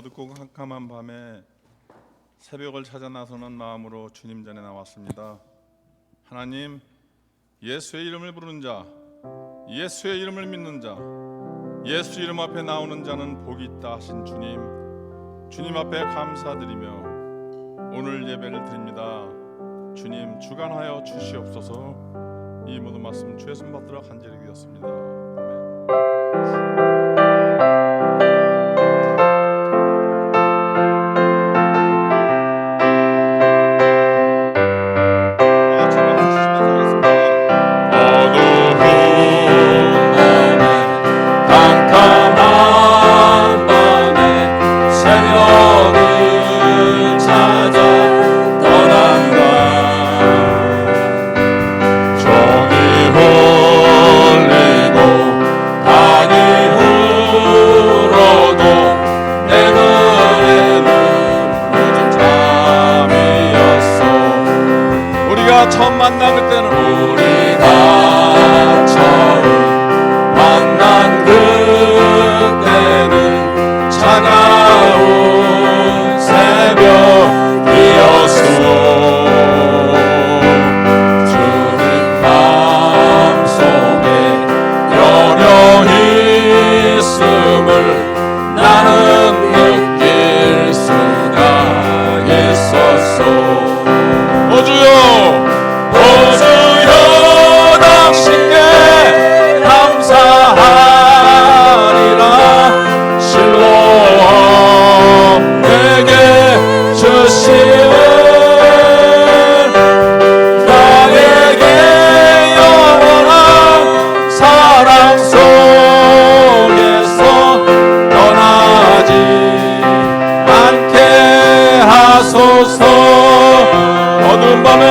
어둡고 캄캄한 밤에 새벽을 찾아 나서는 마음으로 주님 전에 나왔습니다. 하나님, 예수의 이름을 부르는 자, 예수의 이름을 믿는 자, 예수 이름 앞에 나오는 자는 복이 있다 하신 주님 앞에 감사드리며 오늘 예배를 드립니다. 주님 주관하여 주시옵소서. 이 모든 말씀 주의 손 받들어 간절히 기도했습니다. 아멘. 처음 만난 그때는 우리가 처음 만난 그때는 차가운 새벽이었어. 주님 마음속에 여려 있음을 나는 느낄 수가 있었어. 주여 당신께 감사하리라. 실로암 내게 주시는 나에게 영원한 사랑 속에서 떠나지 않게 하소서. 어두운 밤에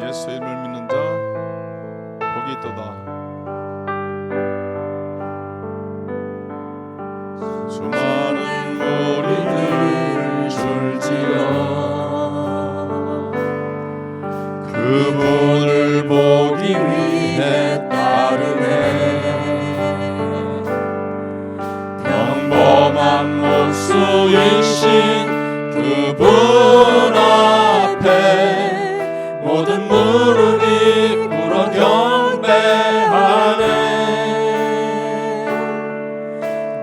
예수의 이름을 믿는 자 복이 있도다. 수많은 무리들 줄지어 그분을 보기 위해 따르네. 평범한 목수이신 그분 앞에 모든 무릎이 꿇어 경배하네.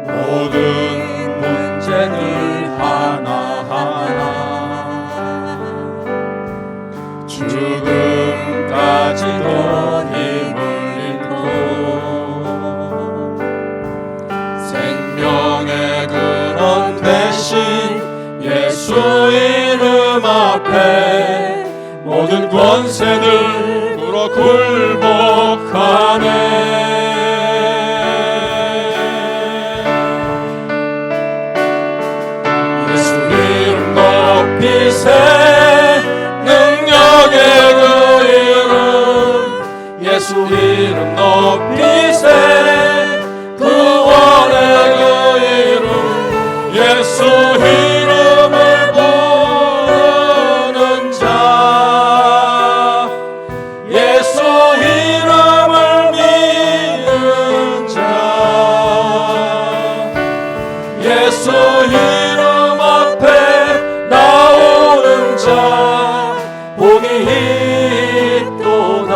모든 문제들 하나하나 죽음까지도 힘을 잃고 생명의 근원 되신 예수 이름 앞에 모든 권세들 물어 굴복하네. 예수 이름 높이세 능력의 그 이름 예수 이름 높이세 구원의 그 이름 예수 이름을 부르는 자 예수 이름을 믿는 자 예수 이름 앞에 나오는 자 복이 있도다.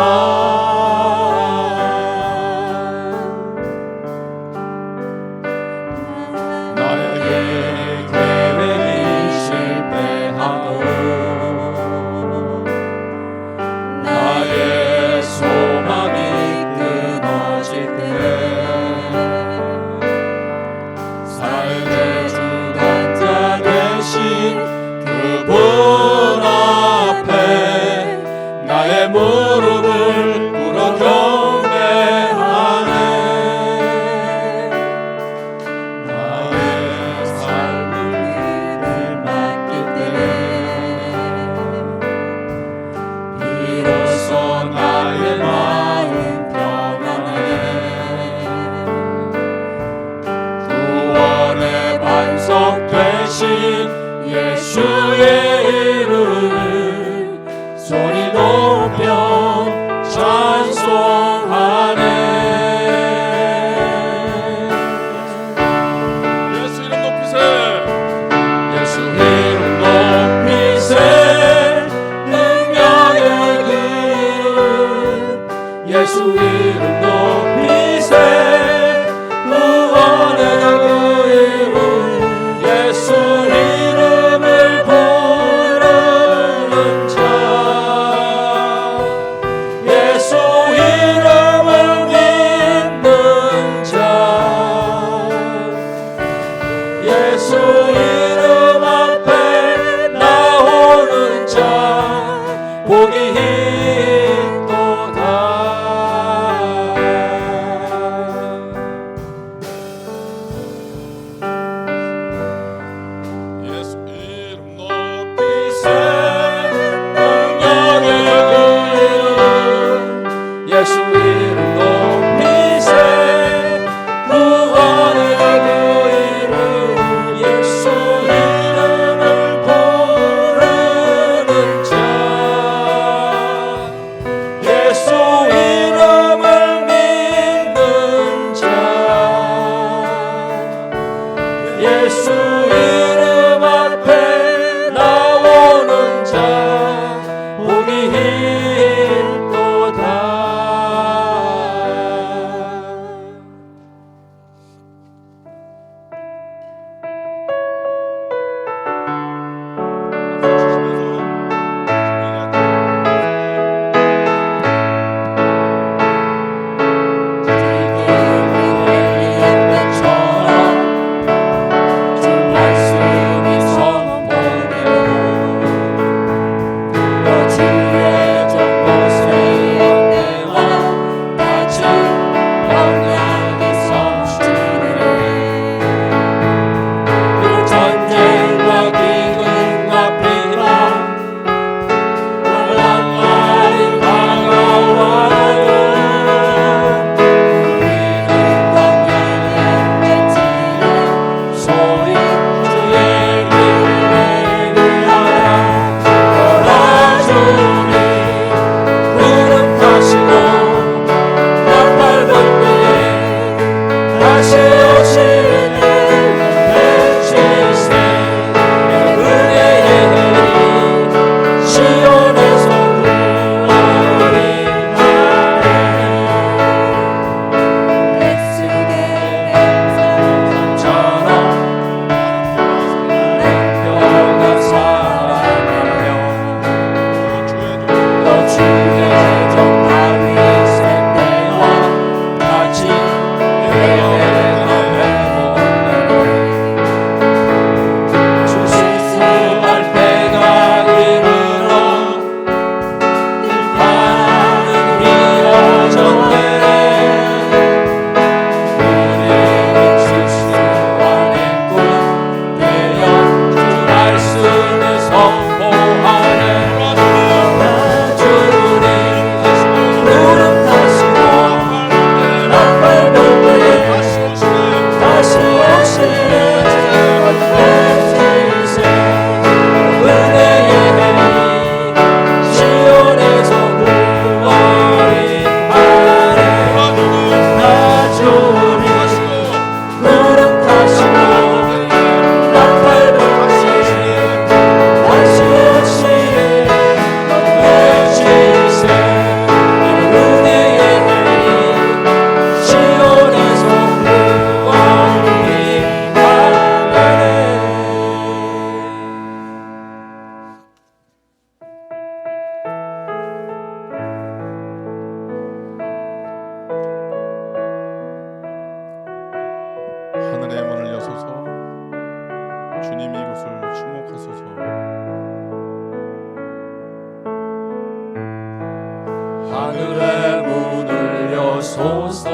하늘의 문을 여소서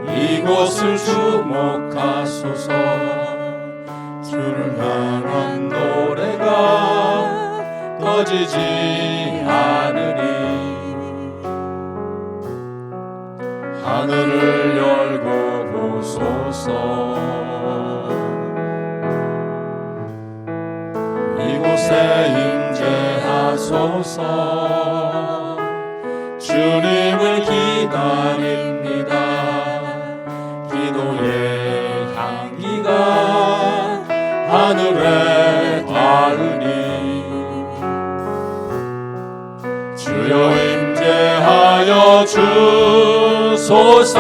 이곳을 주목하소서 주를 향한 노래가 꺼지지 않으리 하늘을 열고 보소서 이곳에 임재하소서 주님을 기다립니다 기도의 향기가 하늘에 닿으니 주여 임재하여 주소서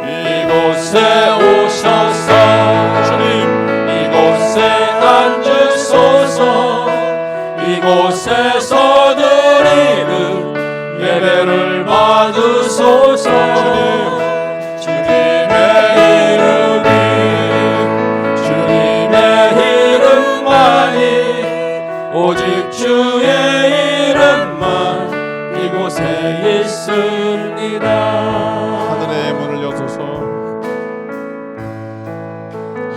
이곳에 오셔서 주님 이곳에 앉으소서 이곳에서 드리는 예배를 받으소서 주님의 이름이 주님의 이름만이 오직 주의 이름만 이곳에 있습니다 하늘의 문을 여소서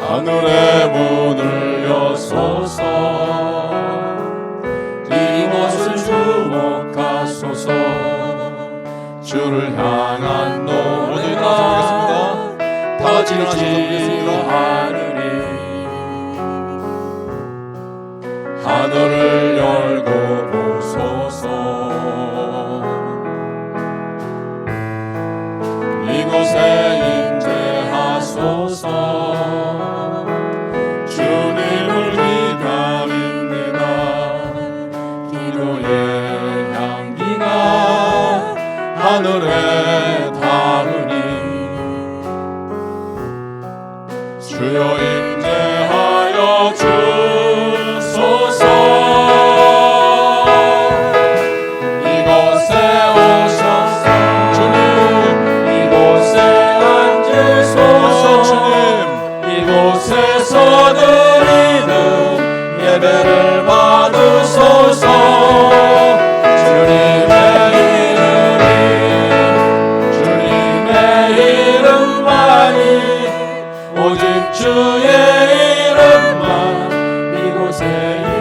하늘의 문을 여소서 이곳을 주목하소서 주를 향한 노래가 터지지 않으리 하늘을 열고 보소서 이곳에 임재하소서 주님을 기다립니다 기도의 향기가 하늘에 닿으니 주여 임재하여 주소서 이곳에 오셔서 주님 이곳에 앉으소서 주님 이곳에서 드리는 예배를 받으소서 주님의 이름만이 오직 주의 이름만 이곳에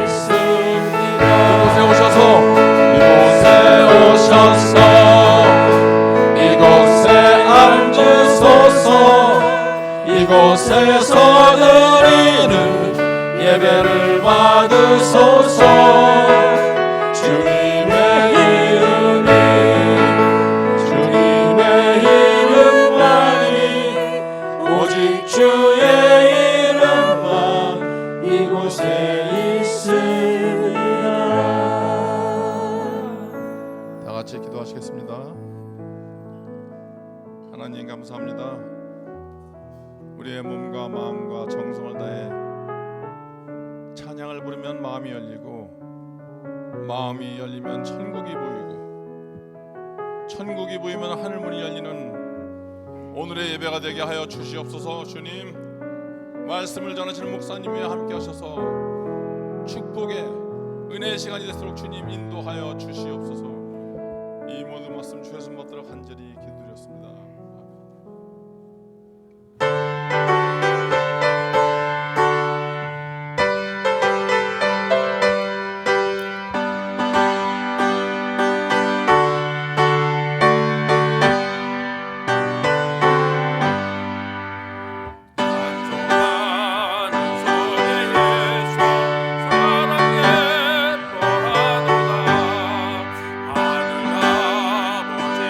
있습니다 이곳에 오셔서 이곳에 앉으소서 이곳에서 드리는 예배를 받으소서 주님의 이름만이 오직 주의 이름만 이곳에 있습니다 다 같이 기도하시겠습니다. 하나님 감사합니다. 우리의 몸과 마음과 정성을 다해 찬양을 부르면 마음이 열리고 마음이 열리면 천국이 보이고 천국이 보이면 하늘문이 열리는 오늘의 예배가 되게 하여 주시옵소서. 주님 말씀을 전하시는 목사님이 함께 하셔서 축복의 은혜의 시간이 되도록 주님 인도하여 주시옵소서. 이 모든 말씀 주의 손 받들어 간절히 기도드렸습니다. 하늘 아버지의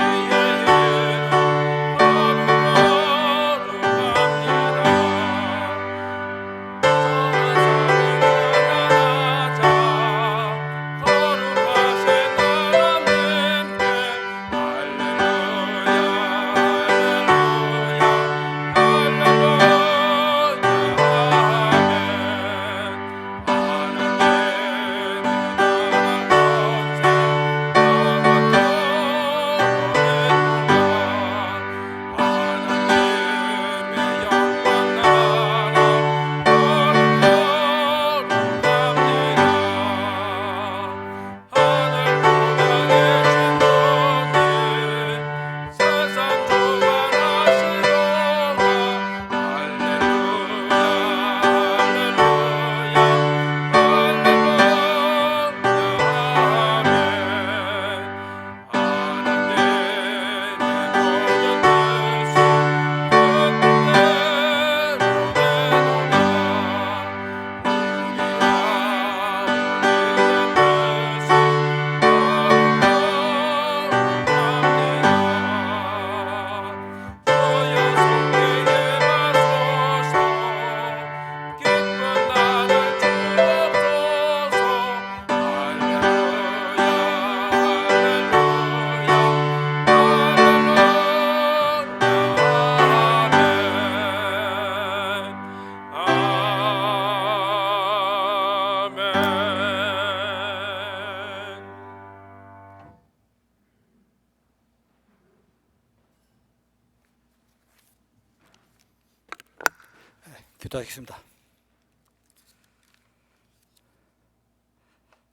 기도하겠습니다.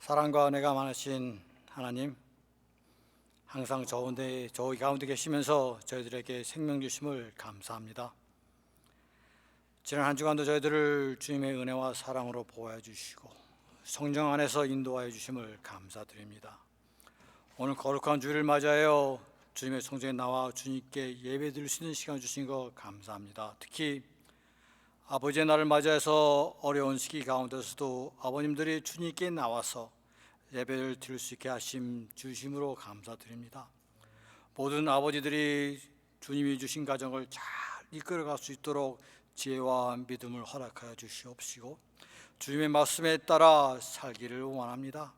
사랑과 은혜가 많으신 하나님, 항상 저희 가운데 계시면서 저희들에게 생명 주심을 감사합니다. 지난 한 주간도 저희들을 주님의 은혜와 사랑으로 보호해 주시고 성령 안에서 인도하여 주심을 감사드립니다. 오늘 거룩한 주일을 맞이하여 주님의 성전에 나와 주님께 예배드릴 수 있는 시간 주신 것 감사합니다. 특히 아버지의 날을 맞이해서 어려운 시기 가운데서도 아버님들이 주님께 나와서 예배를 드릴 수 있게 하심 주심으로 감사드립니다. 모든 아버지들이 주님이 주신 가정을 잘 이끌어갈 수 있도록 지혜와 믿음을 허락하여 주시옵시고 주님의 말씀에 따라 살기를 원합니다.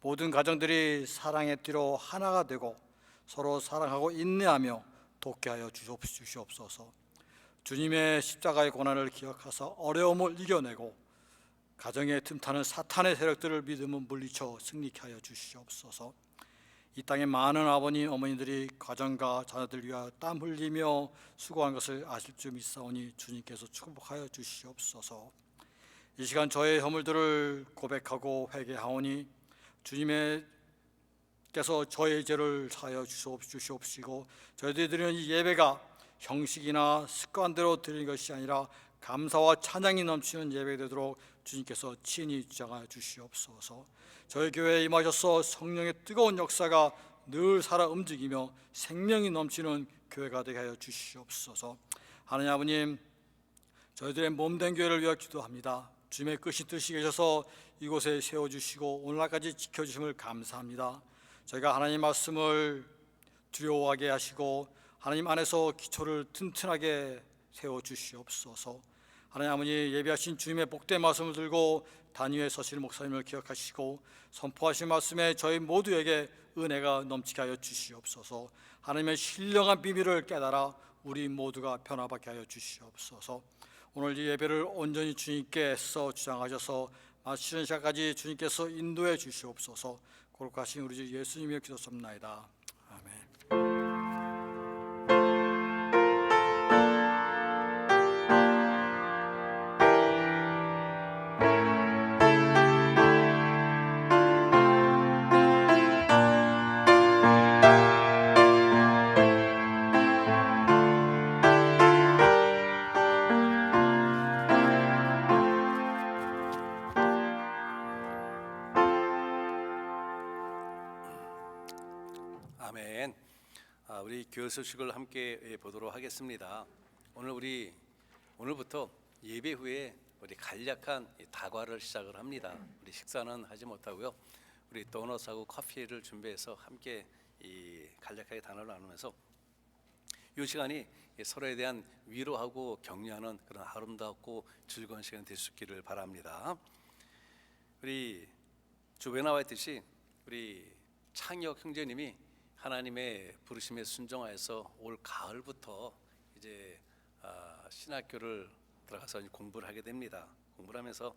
모든 가정들이 사랑의 띠로 하나가 되고 서로 사랑하고 인내하며 돕게하여 주시옵소서. 주님의 십자가의 고난을 기억하사 어려움을 이겨내고 가정에 틈타는 사탄의 세력들을 믿음으로 물리쳐 승리케 하여 주시옵소서. 이 땅에 많은 아버님 어머니들이 가정과 자녀들 위하여 땀 흘리며 수고한 것을 아실 줄 믿사오니 주님께서 축복하여 주시옵소서. 이 시간 저의 허물들을 고백하고 회개하오니 주님께서 저의 죄를 사하여 주시옵시고 저희들이 드리는 이 예배가 형식이나 습관대로 드리는 것이 아니라 감사와 찬양이 넘치는 예배가 되도록 주님께서 친히 주장하여 주시옵소서. 저희 교회에 임하셔서 성령의 뜨거운 역사가 늘 살아 움직이며 생명이 넘치는 교회가 되게 하여 주시옵소서. 하나님 아버님, 저희들의 몸된 교회를 위하여 기도합니다. 주님의 뜻이 계셔서 이곳에 세워주시고 오늘날까지 지켜주심을 감사합니다. 저희가 하나님 말씀을 두려워하게 하시고 하나님 안에서 기초를 튼튼하게 세워주시옵소서. 하나님 아버지, 예비하신 주님의 복된 말씀을 들고 단위에 서실 목사님을 기억하시고 선포하신 말씀에 저희 모두에게 은혜가 넘치게 하여 주시옵소서. 하나님의 신령한 비밀을 깨달아 우리 모두가 변화받게 하여 주시옵소서. 오늘 이 예배를 온전히 주님께서 주장하셔서 마치는 시간까지 주님께서 인도해 주시옵소서. 거룩하신 우리 주 예수님의 기도sob나이다. 아멘. 아멘. 우리 교회 소식을 함께 보도록 하겠습니다. 오늘부터 예배 후에 우리 간략한 다과를 시작을 합니다. 우리 식사는 하지 못하고요. 우리 도넛하고 커피를 준비해서 함께 간략하게 단어를 나누면서 이 시간이 서로에 대한 위로하고 격려하는 그런 아름답고 즐거운 시간 될 수 있기를 바랍니다. 우리 주변에 나와 있듯이 우리 창혁 형제님이 하나님의 부르심에 순종하여서 올 가을부터 이제 신학교를 들어가서 공부를 하게 됩니다. 공부를 하면서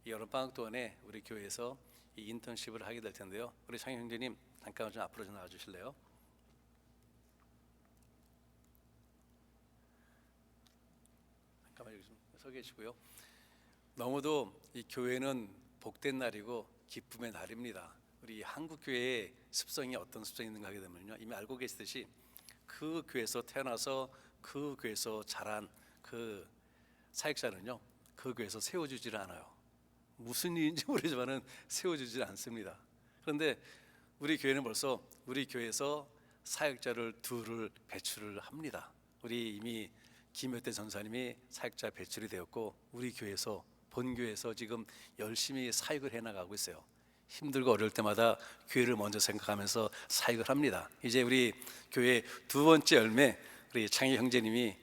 이 여름방학 동안에 우리 교회에서 이 인턴십을 하게 될 텐데요. 우리 창혁 형제님 잠깐 좀 앞으로 좀 나와 주실래요? 잠깐만 여기 좀 서 계시고요. 너무도 이 교회는 복된 날이고 기쁨의 날입니다. 우리 한국 교회의 습성이 어떤 습성이 있는가 하게 되면요, 이미 알고 계시듯이 그 교회에서 태어나서 그 교회에서 자란 그 사역자는요, 그 교회에서 세워주질 않아요. 무슨 일인지 모르지만은 세워주질 않습니다. 그런데 우리 교회는 벌써 우리 교회에서 사역자를 둘을 배출을 합니다. 우리 이미 김효태 전사님이 사역자 배출이 되었고 우리 교회에서 본교회에서 지금 열심히 사역을 해나가고 있어요. 힘들고 어려울 때마다 교회를 먼저 생각하면서 사역을 합니다. 이제 우리 교회 두 번째 열매, 우리 창희 형제님이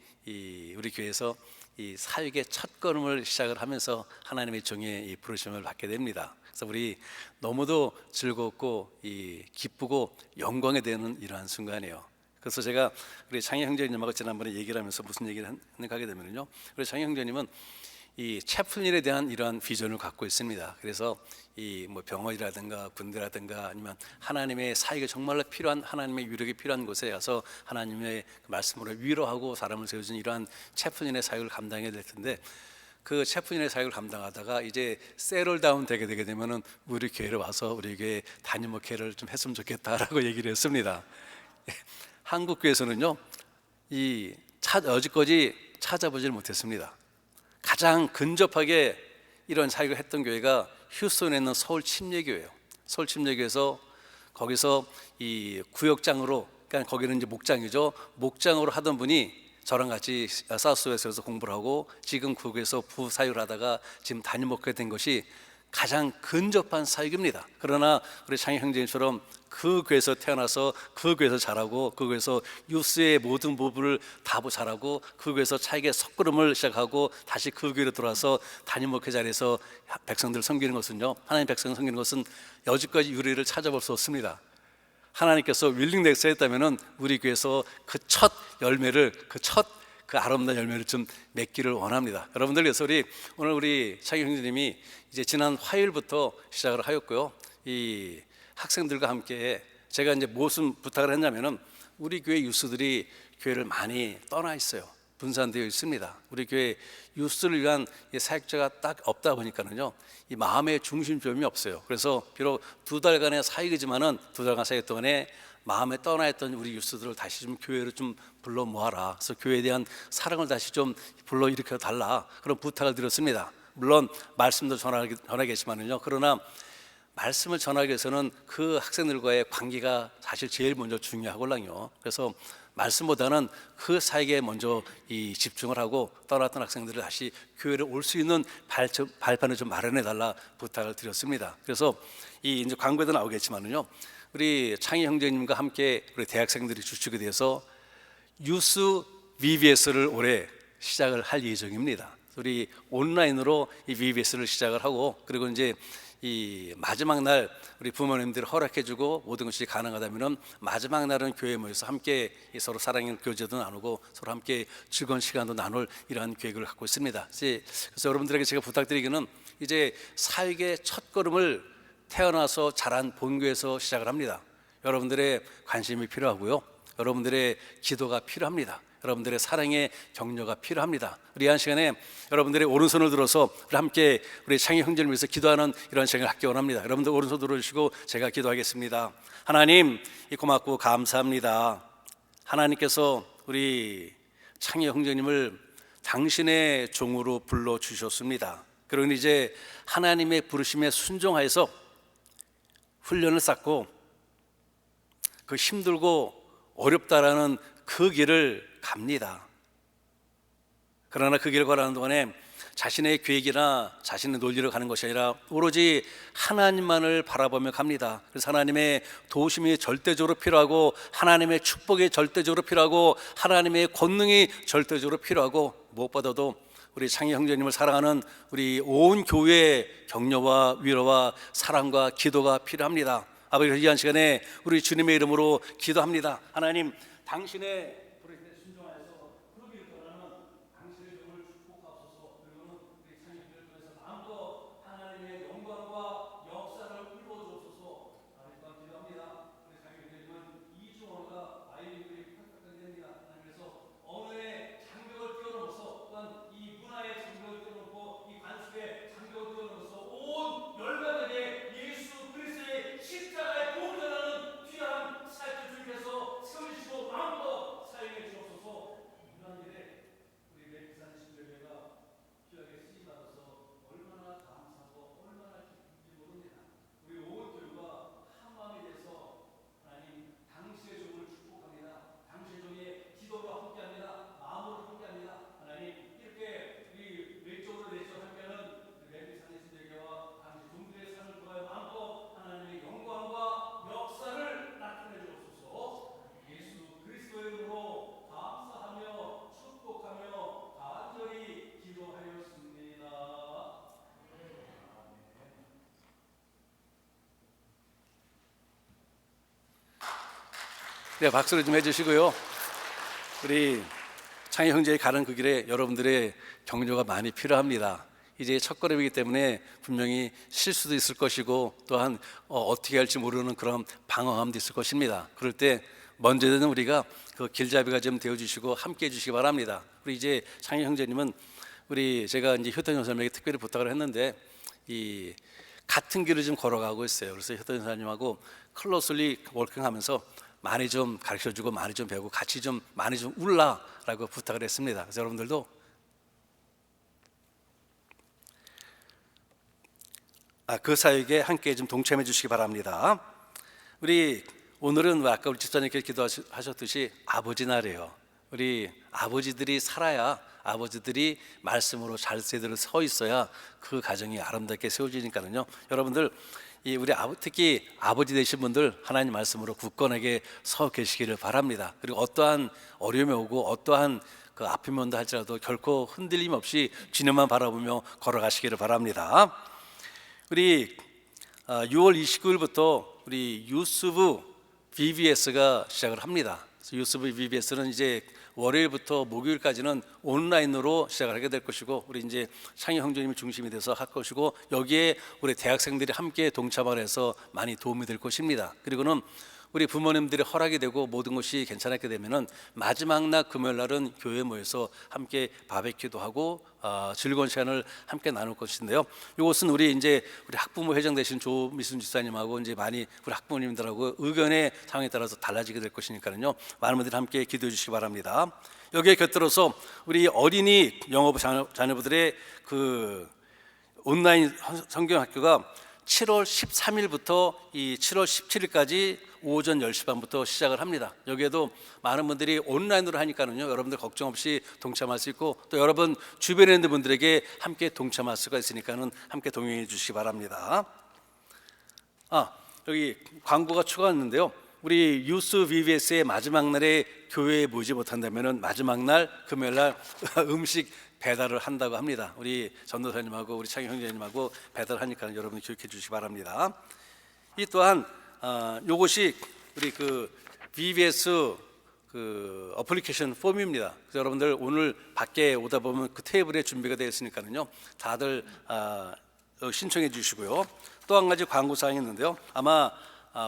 우리 교회에서 이 사역의 첫 걸음을 시작을 하면서 하나님의 종의 이 부르심을 받게 됩니다. 그래서 우리 너무도 즐겁고 기쁘고 영광이 되는 이러한 순간이에요. 그래서 제가 우리 창희 형제님하고 지난번에 얘기를 하면서 무슨 얘기를 했는가 하게 되면요, 우리 창희 형제님은 이 채플린에 대한 이러한 비전을 갖고 있습니다. 그래서 이 뭐 병원이라든가 군대라든가 아니면 하나님의 사역에 정말로 필요한 하나님의 위력이 필요한 곳에 가서 하나님의 말씀으로 위로하고 사람을 세워주는 이러한 채플린의 사역을 감당해야 될 텐데, 그 체프인의 사역을 감당하다가 이제 세럴다운 되게 되면은 우리 교회로 와서 우리 교회 담임 목회를 좀 했으면 좋겠다라고 얘기를 했습니다. 한국 교회에서는요, 여지까지 찾아보질 못했습니다. 가장 근접하게 이런 사역을 했던 교회가 휴스턴에 있는 서울 침례교회예요. 서울 침례교회에서 거기서 이 구역장으로, 그러니까 거기는 이제 목장이죠. 목장으로 하던 분이 저랑 같이 사우스웨스트에서 공부를 하고 지금 그곳에서 부사역을 하다가 지금 담임 목회가 된 것이 가장 근접한 사역입니다. 그러나 우리 창희 형제님처럼 그 교회에서 태어나서 그 교회에서 자라고 그 교회에서 유스의 모든 부분을 다 잘하고 그 교회에서 차에게 석걸음을 시작하고 다시 그 교회로 돌아서 담임 목회 자리에서 백성들을 섬기는 것은요, 하나님 백성을 섬기는 것은 여지까지 유래를 찾아볼 수 없습니다. 하나님께서 윌링넥스 했다면은 우리 교회에서 그 첫 열매를 그 아름다운 열매를 좀 맺기를 원합니다. 여러분들, 그래서 오늘 우리 창희 형제님이 이제 지난 화요일부터 시작을 하였고요. 이 학생들과 함께 제가 이제 무슨 부탁을 했냐면은 우리 교회 유스들이 교회를 많이 떠나 있어요. 분산되어 있습니다. 우리 교회 유스를 위한 사역자가 딱 없다 보니까는요, 이 마음의 중심점이 없어요. 그래서 비록 2달간의 사역이지만은 2달간 사역 동안에 마음에 떠나 있던 우리 유스들을 다시 좀 교회로 좀 불러 모아라. 그래서 교회에 대한 사랑을 다시 좀 불러 일으켜 달라. 그런 부탁을 드렸습니다. 물론 말씀도 전하겠지만은요, 그러나 말씀을 전하기 위해서는 그 학생들과의 관계가 사실 제일 먼저 중요하거든요. 그래서 말씀보다는 그 사역에 먼저 집중을 하고 떠났던 학생들을 다시 교회로 올 수 있는 발판을 좀 마련해 달라 부탁을 드렸습니다. 그래서 이제 광고에도 나오겠지만은요, 우리 창희 형제님과 함께 우리 대학생들이 주축이 돼서 유스 VBS를 올해 시작을 할 예정입니다. 우리 온라인으로 이 VBS를 시작을 하고, 그리고 이제 이 마지막 날 우리 부모님들이 허락해주고 모든 것이 가능하다면은 마지막 날은 교회에 모여서 함께 서로 사랑의 교제도 나누고 서로 함께 즐거운 시간도 나눌 이러한 계획을 갖고 있습니다. 그래서 여러분들에게 제가 부탁드리기는, 이제 사역의 첫 걸음을 태어나서 자란 본교에서 시작을 합니다. 여러분들의 관심이 필요하고요, 여러분들의 기도가 필요합니다. 여러분들의 사랑의 격려가 필요합니다. 우리 한 시간에 여러분들의 오른손을 들어서 우리 함께 우리 창희 형제를 위해서 기도하는 이런 시간을 갖기 원합니다. 여러분들 오른손 들어주시고 제가 기도하겠습니다. 하나님, 고맙고 감사합니다. 하나님께서 우리 창희 형제님을 당신의 종으로 불러주셨습니다. 그러니 이제 하나님의 부르심에 순종하여서 훈련을 쌓고 그 힘들고 어렵다라는 그 길을 갑니다. 그러나 그 길을 걸어가는 동안에 자신의 계획이나 자신의 논리를 가는 것이 아니라 오로지 하나님만을 바라보며 갑니다. 그래서 하나님의 도우심이 절대적으로 필요하고, 하나님의 축복이 절대적으로 필요하고, 하나님의 권능이 절대적으로 필요하고, 무엇보다도 우리 창희 형제님을 사랑하는 우리 온 교회의 격려와 위로와 사랑과 기도가 필요합니다. 아버지, 이 한 시간에 우리 주님의 이름으로 기도합니다. 하나님, 당신의 부르심에 순종하여서 그 길을 떠나는 당신의 종을 축복하소서. 그리고는 우리 창희 형제를 통해서 마음껏 하나님의 영광과 역사를 이루어주소서. 하나님 기도합니다. 우리 창희 형제님은 이중원과 아이들이 팍팍하게 됩니다. 하나님께서 언어의 장벽을 뛰어넘어서, 또한 이 문화의 장벽을 뛰어넘고 이 관습의 장벽을 뛰어넘어서 온 열방에게 예수 그리스도의 십자가의 복음을 전하는 귀한 사역을 주님께서 세우시고 마음껏 사용해 주옵소서. 이러한 일에 우리 멜기산 신교회가 귀하게 쓰임받아서 얼마나 감사하고 얼마나 기쁜지 모릅니다. 우리 온 교회가 한 마음이 돼서 하나님 당신의 종을 축복합니다. 당신의 종의 기도로 함께합니다. 마음으로 함께합니다. 하나님, 이렇게 우리 외적으로 내적으로 함께하는 멜기산 신교회와 당신 종들의 삶을 통하여 마음껏 하나님의 영광과 역사를 나타내 주옵소서. 예수 그리스도의 이름으로 감사하며 축복하며 간절히 기도하였습니다. 네, 박수를 좀 해주시고요. 우리 창희 형제의 가는 그 길에 여러분들의 격려가 많이 필요합니다. 이제 첫걸음이기 때문에 분명히 실수도 있을 것이고, 또한 어떻게 할지 모르는 그런 방황함도 있을 것입니다. 그럴 때 먼저는 우리가 그 길잡이가 좀 되어주시고 함께 해주시기 바랍니다. 우리 이제 창희 형제님은 제가 이제 효단 전사님에게 특별히 부탁을 했는데 이 같은 길을 좀 걸어가고 있어요. 그래서 효단 전사님하고 클로슬리 월킹하면서 많이 좀 가르쳐주고 많이 좀 배우고 같이 좀 많이 좀 울라라고 부탁을 했습니다. 그래서 여러분들도 그 사역에 함께 좀 동참해 주시기 바랍니다. 우리 오늘은 아까 우리 집사님께서 기도하셨듯이 아버지 날이에요. 우리 아버지들이 살아야, 아버지들이 말씀으로 잘 제대로 서 있어야 그 가정이 아름답게 세워지니까요. 여러분들 우리 특히 아버지 되신 분들 하나님 말씀으로 굳건하게 서 계시기를 바랍니다. 그리고 어떠한 어려움이 오고 어떠한 그 아픔이 온다 할지라도 결코 흔들림 없이 주님만 바라보며 걸어가시기를 바랍니다. 우리 6월 29일부터 우리 유스브 VBS가 시작을 합니다. 유스브 VBS는 이제 월요일부터 목요일까지는 온라인으로 시작을 하게 될 것이고, 우리 이제 창희 형제님이 중심이 돼서 할 것이고, 여기에 우리 대학생들이 함께 동참을 해서 많이 도움이 될 것입니다. 그리고는 우리 부모님들이 허락이 되고 모든 것이 괜찮게 되면은 마지막 날 금요일 날은 교회에 모여서 함께 바베큐도 하고 즐거운 시간을 함께 나눌 것인데요. 이것은 우리 학부모 회장 되신 조미순 집사님하고 이제 많이 우리 학부모님들하고 의견의 상황에 따라서 달라지게 될 것이니까요. 많은 분들이 함께 기도해 주시기 바랍니다. 여기에 곁들여서 우리 어린이 영어부 자녀부들의 그 온라인 성경학교가 7월 13일부터 이 7월 17일까지 오전 10시 반부터 시작을 합니다. 여기에도 많은 분들이 온라인으로 하니까요, 여러분들 걱정 없이 동참할 수 있고, 또 여러분 주변에 있는 분들에게 함께 동참할 수가 있으니까는 함께 동행해 주시기 바랍니다. 여기 광고가 추가했는데요. 우리 유스 VBS의 마지막 날에 교회에 모이지 못한다면은 마지막 날 금요일 날 음식 배달을 한다고 합니다. 우리 전도사님하고 우리 창희 형제님하고 배달하니까 여러분 기억해 주시기 바랍니다. 이 또한 요것이 우리 그 VBS 그 어플리케이션 폼입니다. 그래서 여러분들 오늘 밖에 오다 보면 그 테이블에 준비가 되어 있으니까요, 다들 신청해 주시고요. 또 한 가지 광고 사항이 있는데요. 아마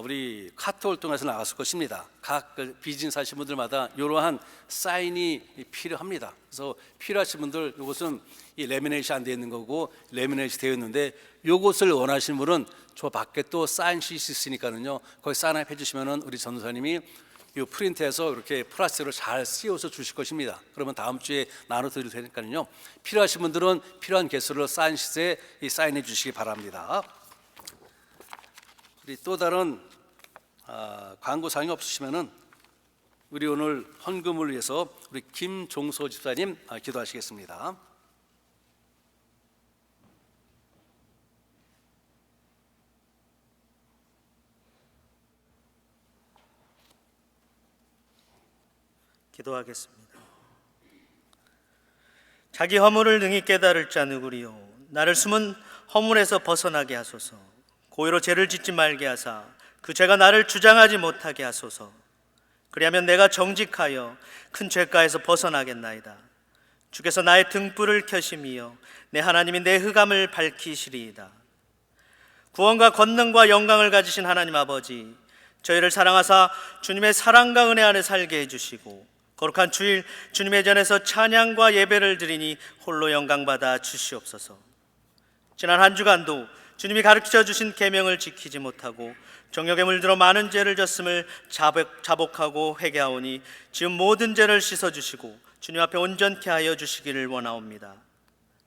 우리 카톡을 통해서 나갔을 것입니다. 각 비즈니스 하시는 분들마다 이러한 사인이 필요합니다. 그래서 필요하신 분들, 이것은 이 레미네이션 안 되어 있는 거고 레미네이션 되어 있는데, 이것을 원하시는 분은 저 밖에 또 사인 시트 있으니까요, 거기 사인해 주시면은 우리 전도사님이 이 프린트해서 이렇게 플라스틱으로 잘 씌워서 주실 것입니다. 그러면 다음 주에 나눠 드릴 테니까요, 필요하신 분들은 필요한 개수로 사인 시트에 사인해 주시기 바랍니다. 우리 또 다른 광고 사항이 없으시면은 우리 오늘 헌금을 위해서 우리 김종소 집사님 기도하시겠습니다. 기도하겠습니다. 자기 허물을 능히 깨달을 자 누구리요, 나를 숨은 허물에서 벗어나게 하소서. 고의로 죄를 짓지 말게 하사 그 죄가 나를 주장하지 못하게 하소서. 그리하면 내가 정직하여 큰 죄가에서 벗어나겠나이다. 주께서 나의 등불을 켜심이여 내 하나님이 내 흑암을 밝히시리이다. 구원과 권능과 영광을 가지신 하나님 아버지, 저희를 사랑하사 주님의 사랑과 은혜 안에 살게 해주시고, 거룩한 주일 주님의 전에서 찬양과 예배를 드리니 홀로 영광받아 주시옵소서. 지난 한 주간도 주님이 가르쳐 주신 계명을 지키지 못하고 정욕에 물들어 많은 죄를 졌음을 자복하고 회개하오니 지은 모든 죄를 씻어주시고 주님 앞에 온전케 하여 주시기를 원하옵니다.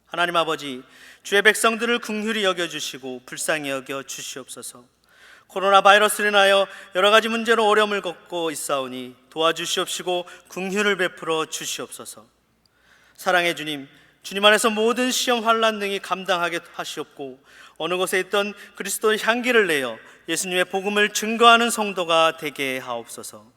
하나님 아버지, 주의 백성들을 긍휼히 여겨주시고 불쌍히 여겨 주시옵소서. 코로나 바이러스로 인하여 여러 가지 문제로 어려움을 겪고 있사오니 도와주시옵시고 긍휼을 베풀어 주시옵소서. 사랑의 주님, 주님 안에서 모든 시험 환난 등이 감당하게 하시옵고, 어느 곳에 있던 그리스도의 향기를 내어 예수님의 복음을 증거하는 성도가 되게 하옵소서.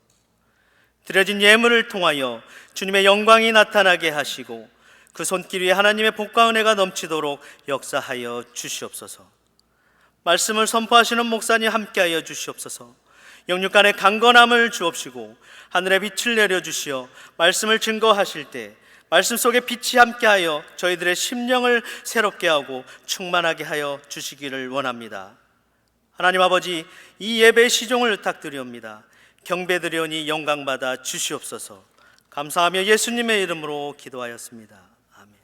드려진 예물을 통하여 주님의 영광이 나타나게 하시고 그 손길 위에 하나님의 복과 은혜가 넘치도록 역사하여 주시옵소서. 말씀을 선포하시는 목사님 함께하여 주시옵소서. 영육간의 강건함을 주옵시고 하늘의 빛을 내려주시어 말씀을 증거하실 때 말씀 속에 빛이 함께하여 저희들의 심령을 새롭게 하고 충만하게 하여 주시기를 원합니다. 하나님 아버지, 이 예배의 시종을 부탁드리옵니다. 경배드리오니 영광받아 주시옵소서. 감사하며 예수님의 이름으로 기도하였습니다. 아멘.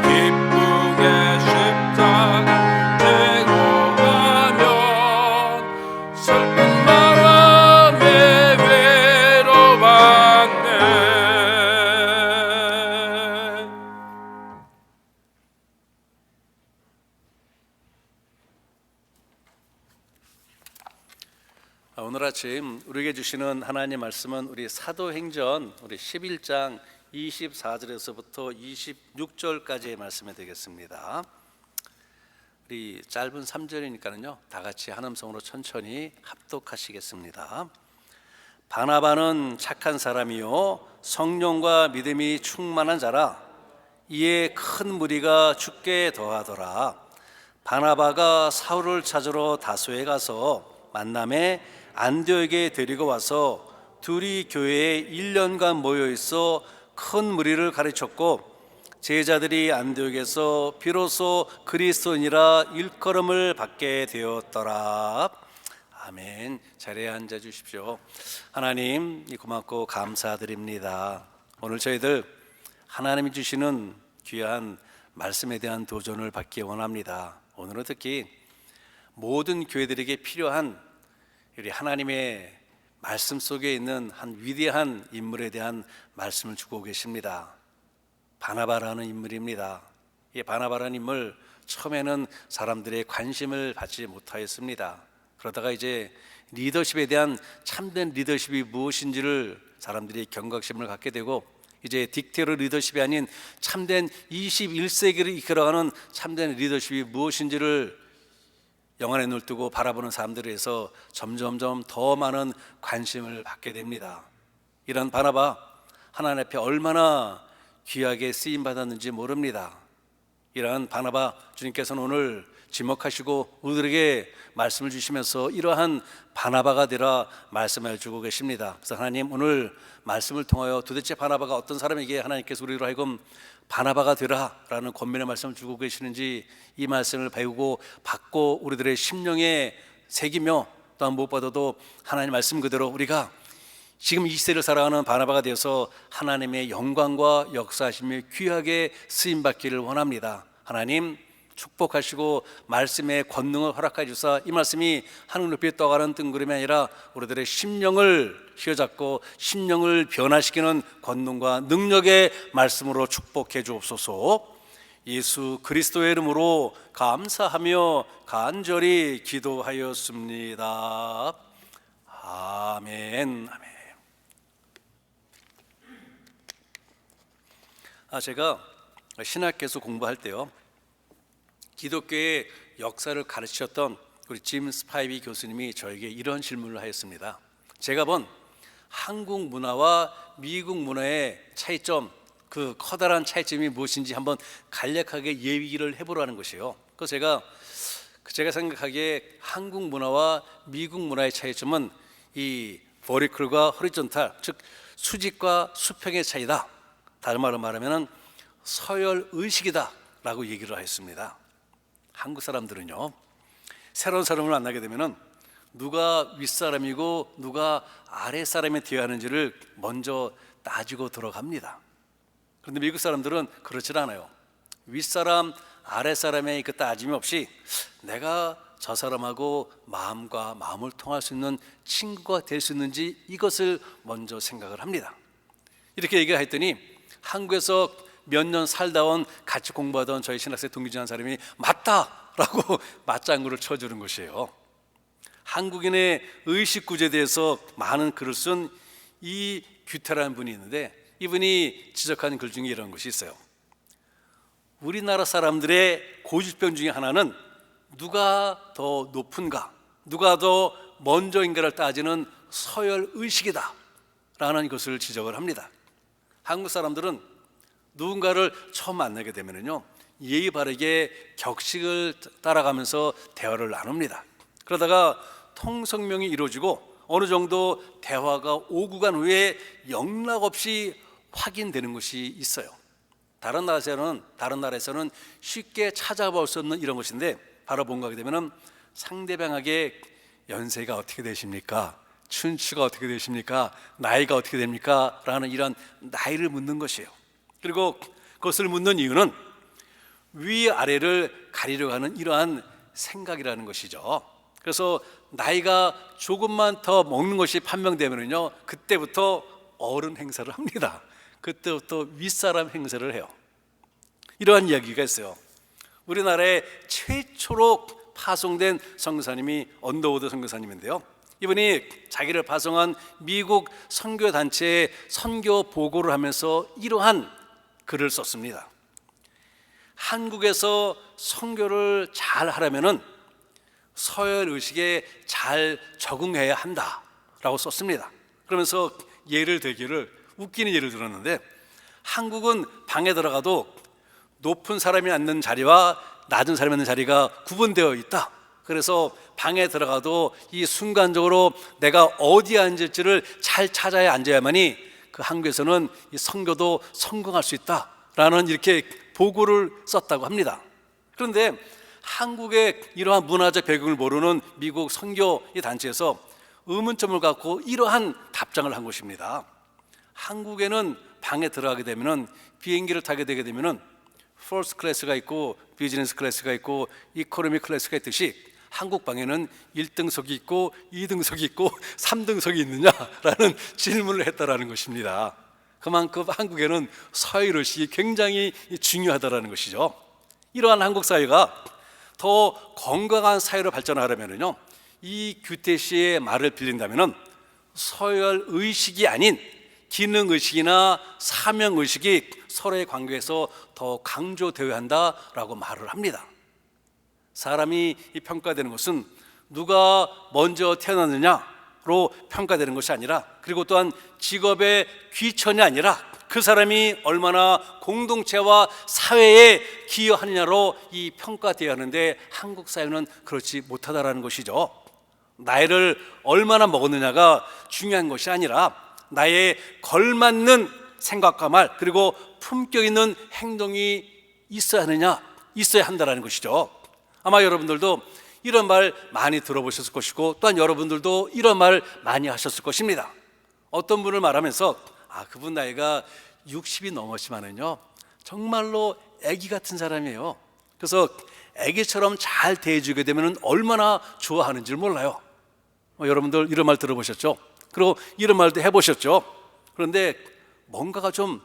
기쁘게 십자가 지고 가면 슬픈 바람에 외로웠네. 오늘 아침 우리에게 주시는 하나님 말씀은 우리 사도행전 우리 11장 24절에서부터 26절까지의 말씀이 되겠습니다. 우리 짧은 3절이니까요 다 같이 한 음성으로 천천히 합독하시겠습니다. 바나바는 착한 사람이요 성령과 믿음이 충만한 자라. 이에 큰 무리가 죽게 더하더라. 바나바가 사울을 찾으러 다소에 가서 만남에 안디옥에 데리고 와서 둘이 교회에 1년간 모여 있어 큰 무리를 가르쳤고 제자들이 안디옥에서 비로소 그리스도인이라 일컬음을 받게 되었더라. 아멘. 자리에 앉아 주십시오. 하나님 고맙고 감사드립니다. 오늘 저희들 하나님이 주시는 귀한 말씀에 대한 도전을 받기 원합니다. 오늘은 특히 모든 교회들에게 필요한 우리 하나님의 말씀 속에 있는 한 위대한 인물에 대한 말씀을 주고 계십니다. 바나바라는 인물입니다. 이 바나바라는 인물 처음에는 사람들의 관심을 받지 못하였습니다. 그러다가 이제 리더십에 대한 참된 리더십이 무엇인지를 사람들이 경각심을 갖게 되고 이제 딕테러 리더십이 아닌 참된 21세기를 이끌어가는 참된 리더십이 무엇인지를 영안에 눈을 뜨고 바라보는 사람들에서 점점점 더 많은 관심을 받게 됩니다. 이런 바나바 하나님 앞에 얼마나 귀하게 쓰임 받았는지 모릅니다. 이러한 바나바 주님께서는 오늘 지목하시고 우리들에게 말씀을 주시면서 이러한 바나바가 되라 말씀을 주고 계십니다. 그래서 하나님 오늘 말씀을 통하여 도대체 바나바가 어떤 사람에게 하나님께서 우리로 하여금 바나바가 되라 라는 권면의 말씀을 주고 계시는지 이 말씀을 배우고 받고 우리들의 심령에 새기며 또한 무엇보다도 하나님 말씀 그대로 우리가 지금 이 시대를 살아가는 바나바가 되어서 하나님의 영광과 역사하심이 귀하게 쓰임받기를 원합니다. 하나님 축복하시고 말씀의 권능을 허락해 주사 이 말씀이 하늘 높이 떠가는 뜬구름이 아니라 우리들의 심령을 휘어잡고 심령을 변화시키는 권능과 능력의 말씀으로 축복해 주옵소서. 예수 그리스도의 이름으로 감사하며 간절히 기도하였습니다. 아멘. 아멘. 제가 신학교에서 공부할 때요 기독교의 역사를 가르치셨던 우리 짐 스파이비 교수님이 저에게 이런 질문을 하였습니다. 제가 본 한국 문화와 미국 문화의 차이점, 그 커다란 차이점이 무엇인지 한번 간략하게 얘기를 해보라는 것이에요. 그래서 제가 생각하기에 한국 문화와 미국 문화의 차이점은 이 버티컬과 호리존탈, 즉 수직과 수평의 차이다. 다른 말로 말하면 서열 의식이다 라고 얘기를 하였습니다. 한국 사람들은요 새로운 사람을 만나게 되면 누가 윗사람이고 누가 아랫사람이 되어야 하는지를 먼저 따지고 들어갑니다. 그런데 미국 사람들은 그렇지 않아요. 윗사람 아랫사람의 그 따짐이 없이 내가 저 사람하고 마음과 마음을 통할 수 있는 친구가 될 수 있는지 이것을 먼저 생각을 합니다. 이렇게 얘기를 했더니 한국에서 몇 년 살다 온 같이 공부하던 저희 신학생 동기 중 한 사람이 맞다라고 맞장구를 쳐주는 것이에요. 한국인의 의식구조에 대해서 많은 글을 쓴 이 규태라는 분이 있는데 이분이 지적한 글 중에 이런 것이 있어요. 우리나라 사람들의 고질병 중에 하나는 누가 더 높은가, 누가 더 먼저인가를 따지는 서열 의식이다 라는 것을 지적을 합니다. 한국 사람들은 누군가를 처음 만나게 되면요 예의 바르게 격식을 따라가면서 대화를 나눕니다. 그러다가 통성명이 이루어지고 어느 정도 대화가 오고 간 후에 영락없이 확인되는 것이 있어요. 다른 나라에서는 쉽게 찾아볼 수 없는 이런 것인데 바로 뭔가 하게 되면 상대방에게 연세가 어떻게 되십니까? 춘추가 어떻게 되십니까? 나이가 어떻게 됩니까? 라는 이런 나이를 묻는 것이에요. 그리고 그것을 묻는 이유는 위아래를 가리려고 하는 이러한 생각이라는 것이죠. 그래서 나이가 조금만 더 먹는 것이 판명되면요, 그때부터 어른 행세를 합니다. 그때부터 윗사람 행세를 해요. 이러한 이야기가 있어요. 우리나라에 최초로 파송된 선교사님이 언더우드 선교사님인데요, 이분이 자기를 파송한 미국 선교단체에 선교 보고를 하면서 이러한 글을 썼습니다. 한국에서 선교를 잘 하려면은 서열 의식에 잘 적응해야 한다라고 썼습니다. 그러면서 예를 들기를, 웃기는 예를 들었는데, 한국은 방에 들어가도 높은 사람이 앉는 자리와 낮은 사람이 앉는 자리가 구분되어 있다. 그래서 방에 들어가도 이 순간적으로 내가 어디에 앉을지를 잘 찾아야 앉아야만이 그 한국에서는 이 선교도 성공할 수 있다라는 이렇게 보고를 썼다고 합니다. 그런데 한국의 이러한 문화적 배경을 모르는 미국 선교 단체에서 의문점을 갖고 이러한 답장을 한 것입니다. 한국에는 방에 들어가게 되면은, 비행기를 타게 되게 되면은 퍼스트 클래스가 있고 비즈니스 클래스가 있고 이코노미 클래스가 있듯이 한국 방에는 1등석이 있고 2등석이 있고 3등석이 있느냐라는 질문을 했다라는 것입니다. 그만큼 한국에는 서열의식이 굉장히 중요하다라는 것이죠. 이러한 한국 사회가 더 건강한 사회로 발전하려면요, 이 규태 씨의 말을 빌린다면은 서열 의식이 아닌 기능 의식이나 사명 의식이 서로의 관계에서 더 강조되어야 한다라고 말을 합니다. 사람이 평가되는 것은 누가 먼저 태어났느냐로 평가되는 것이 아니라, 그리고 또한 직업의 귀천이 아니라 그 사람이 얼마나 공동체와 사회에 기여하느냐로 이 평가되어야 하는데, 한국 사회는 그렇지 못하다라는 것이죠. 나이를 얼마나 먹었느냐가 중요한 것이 아니라 나의 걸맞는 생각과 말, 그리고 품격 있는 행동이 있어야 하느냐, 있어야 한다라는 것이죠. 아마 여러분들도 이런 말 많이 들어보셨을 것이고, 또한 여러분들도 이런 말 많이 하셨을 것입니다. 어떤 분을 말하면서 그분 나이가 60이 넘었지만은요 정말로 아기 같은 사람이에요. 그래서 아기처럼 잘 대해주게 되면 얼마나 좋아하는지 몰라요. 여러분들 이런 말 들어보셨죠? 그리고 이런 말도 해보셨죠? 그런데 뭔가가 좀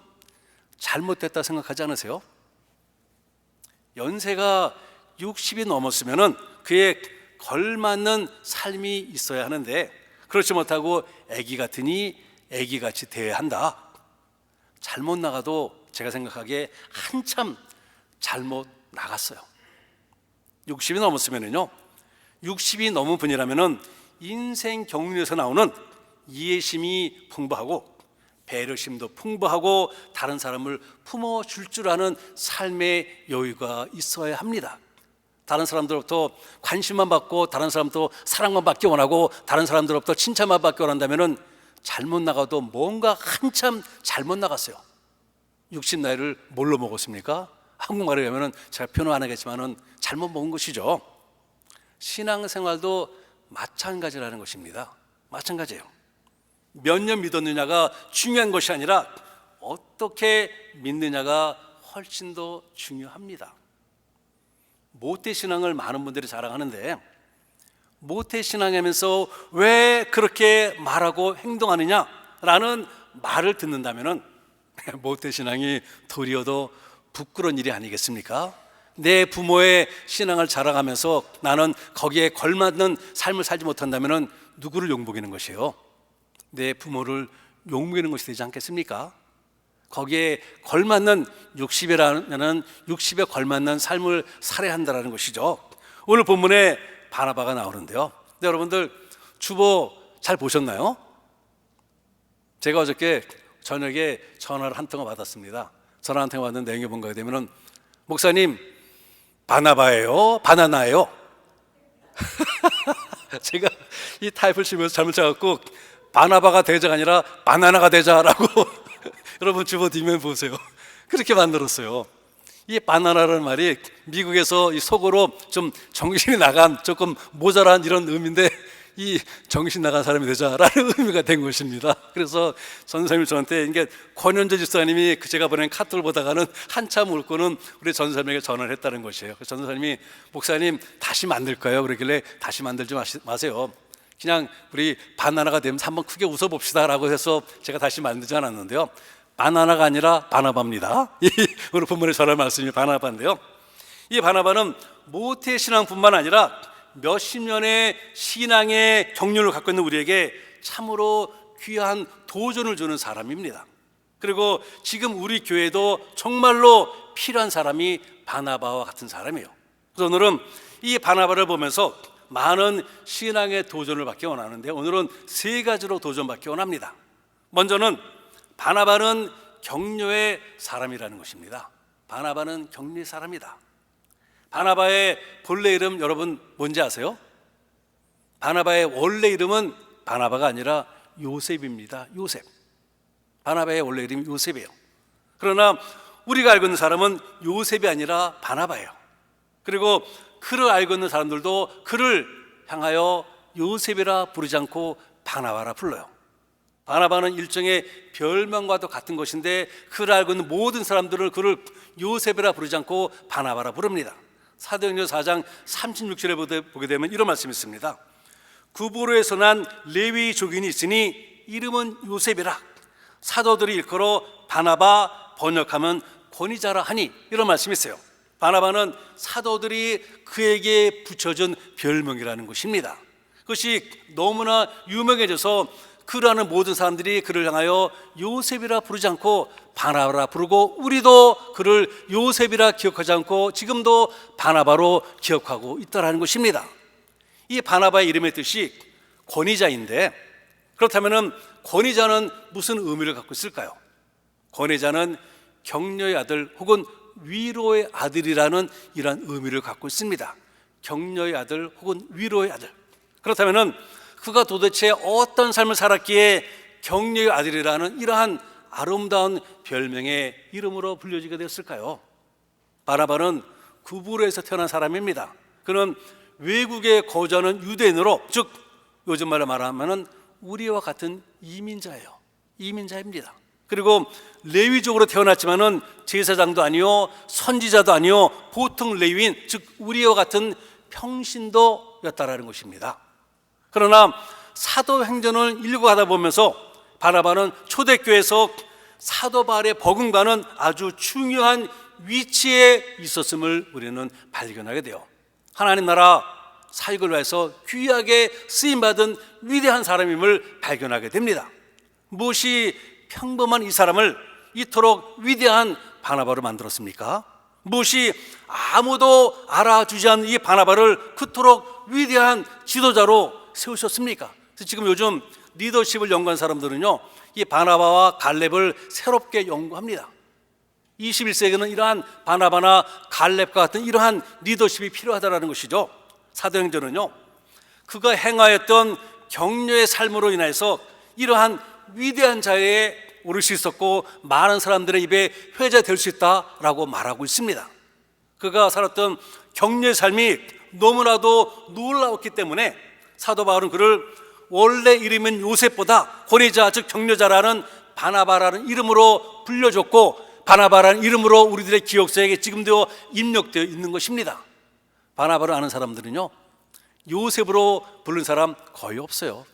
잘못됐다 생각하지 않으세요? 연세가 60이 넘었으면은 그에 걸맞는 삶이 있어야 하는데, 그렇지 못하고 아기 같으니 아기같이 대해야 한다. 잘못 나가도 제가 생각하기에 한참 잘못 나갔어요. 60이 넘었으면은요, 60이 넘은 분이라면은 인생 경륜에서 나오는 이해심이 풍부하고 배려심도 풍부하고 다른 사람을 품어줄 줄 아는 삶의 여유가 있어야 합니다. 다른 사람들로부터 관심만 받고 다른 사람도 사랑만 받기 원하고 다른 사람들로부터 칭찬만 받기 원한다면은 잘못 나가도 뭔가 한참 잘못 나갔어요. 60 나이를 뭘로 먹었습니까? 한국말에 하면은 제가 표현 안 하겠지만은 잘못 먹은 것이죠. 신앙생활도 마찬가지라는 것입니다. 마찬가지예요. 몇 년 믿었느냐가 중요한 것이 아니라 어떻게 믿느냐가 훨씬 더 중요합니다. 모태신앙을 많은 분들이 자랑하는데, 모태신앙하면서 왜 그렇게 말하고 행동하느냐라는 말을 듣는다면은 모태신앙이 도리어도 부끄러운 일이 아니겠습니까? 내 부모의 신앙을 자랑하면서 나는 거기에 걸맞는 삶을 살지 못한다면은 누구를 욕먹이는 것이에요? 내 부모를 욕먹이는 것이 되지 않겠습니까? 거기에 걸맞는 60이라는 60에 걸맞는 삶을 살아야 한다는 것이죠. 오늘 본문에 바나바가 나오는데요. 근데 여러분들 주보 잘 보셨나요? 제가 어저께 저녁에 전화를 한 통화 받았습니다. 전화 한 통화 받는 내용이 뭔가 되면은, 목사님 바나바예요? 바나나예요? 제가 이 타입을 치면서 잘못 쳐갖고 바나바가 되자가 아니라 바나나가 되자라고 여러분 주보 뒷면 보세요. 그렇게 만들었어요. 이 바나나라는 말이 미국에서 이 속어로 좀 정신이 나간 조금 모자란 이런 의미인데, 이 정신 나간 사람이 되자라는 의미가 된 것입니다. 그래서 전사님이 저한테 이게 권현재 집사님이 제가 보낸 카톡을 보다가는 한참 울고는 우리 전사님에게 전화를 했다는 것이에요. 그래서 전사님이 목사님 다시 만들까요? 그러길래 다시 만들지 마세요. 그냥 우리 바나나가 되면 한번 크게 웃어봅시다라고 해서 제가 다시 만들지 않았는데요. 바나나가 아니라 바나바입니다. 오늘 본문의 전할 말씀이 바나바인데요. 이 바나바는 모태 신앙뿐만 아니라 몇십 년의 신앙의 경륜을 갖고 있는 우리에게 참으로 귀한 도전을 주는 사람입니다. 그리고 지금 우리 교회도 정말로 필요한 사람이 바나바와 같은 사람이에요. 그래서 오늘은 이 바나바를 보면서 많은 신앙의 도전을 받기 원하는데 오늘은 세 가지로 도전받기 원합니다. 먼저는 바나바는 격려의 사람이라는 것입니다. 바나바는 격려의 사람이다. 바나바의 본래 이름 여러분 뭔지 아세요? 바나바의 원래 이름은 바나바가 아니라 요셉입니다. 요셉. 바나바의 원래 이름이 요셉이에요. 그러나 우리가 알고 있는 사람은 요셉이 아니라 바나바예요. 그리고 그를 알고 있는 사람들도 그를 향하여 요셉이라 부르지 않고 바나바라 불러요. 바나바는 일종의 별명과도 같은 것인데 그를 알고 있는 모든 사람들은 그를 요셉이라 부르지 않고 바나바라 부릅니다. 사도행전 4장 36절에 보게 되면 이런 말씀이 있습니다. 구브로에서 난 레위 족인이 있으니 이름은 요셉이라 사도들이 일컬어 바나바 번역하면 권위자라 하니 이런 말씀이 있어요. 바나바는 사도들이 그에게 붙여준 별명이라는 것입니다. 그것이 너무나 유명해져서 그를 아는 모든 사람들이 그를 향하여 요셉이라 부르지 않고 바나바라 부르고 우리도 그를 요셉이라 기억하지 않고 지금도 바나바로 기억하고 있다는 것입니다. 이 바나바의 이름의 뜻이 권위자인데 그렇다면 권위자는 무슨 의미를 갖고 있을까요? 권위자는 격려의 아들 혹은 위로의 아들이라는 이러한 의미를 갖고 있습니다. 격려의 아들 혹은 위로의 아들. 그렇다면 그가 도대체 어떤 삶을 살았기에 격려의 아들이라는 이러한 아름다운 별명의 이름으로 불려지게 되었을까요? 바나바는 구브로에서 태어난 사람입니다. 그는 외국에 거주하는 유대인으로 즉 요즘 말로 말하면 우리와 같은 이민자예요. 이민자입니다. 그리고 레위족으로 태어났지만은 제사장도 아니요 선지자도 아니요 보통 레위인 즉 우리와 같은 평신도였다라는 것입니다. 그러나 사도행전을 읽어가다 보면서 바나바는 초대교회에서 사도 바울의 버금가는 아주 중요한 위치에 있었음을 우리는 발견하게 돼요. 하나님 나라 사역을 위해서 귀하게 쓰임받은 위대한 사람임을 발견하게 됩니다. 무엇이 평범한 이 사람을 이토록 위대한 바나바로 만들었습니까? 무엇이 아무도 알아주지 않는 이 바나바를 그토록 위대한 지도자로 세우셨습니까? 그래서 지금 요즘 리더십을 연구한 사람들은요 이 바나바와 갈렙을 새롭게 연구합니다. 21세기는 이러한 바나바나 갈렙과 같은 이러한 리더십이 필요하다는 것이죠. 사도행전은요 그가 행하였던 격려의 삶으로 인해서 이러한 위대한 자리에 오를 수 있었고 많은 사람들의 입에 회자될 수 있다라고 말하고 있습니다. 그가 살았던 격려의 삶이 너무나도 놀라웠기 때문에 사도 바울은 그를 원래 이름은 요셉보다 권위자 즉 격려자라는 바나바라는 이름으로 불려줬고 바나바라는 이름으로 우리들의 기억서에 지금도 입력되어 있는 것입니다. 바나바를 아는 사람들은요 요셉으로 부른 사람 거의 없어요.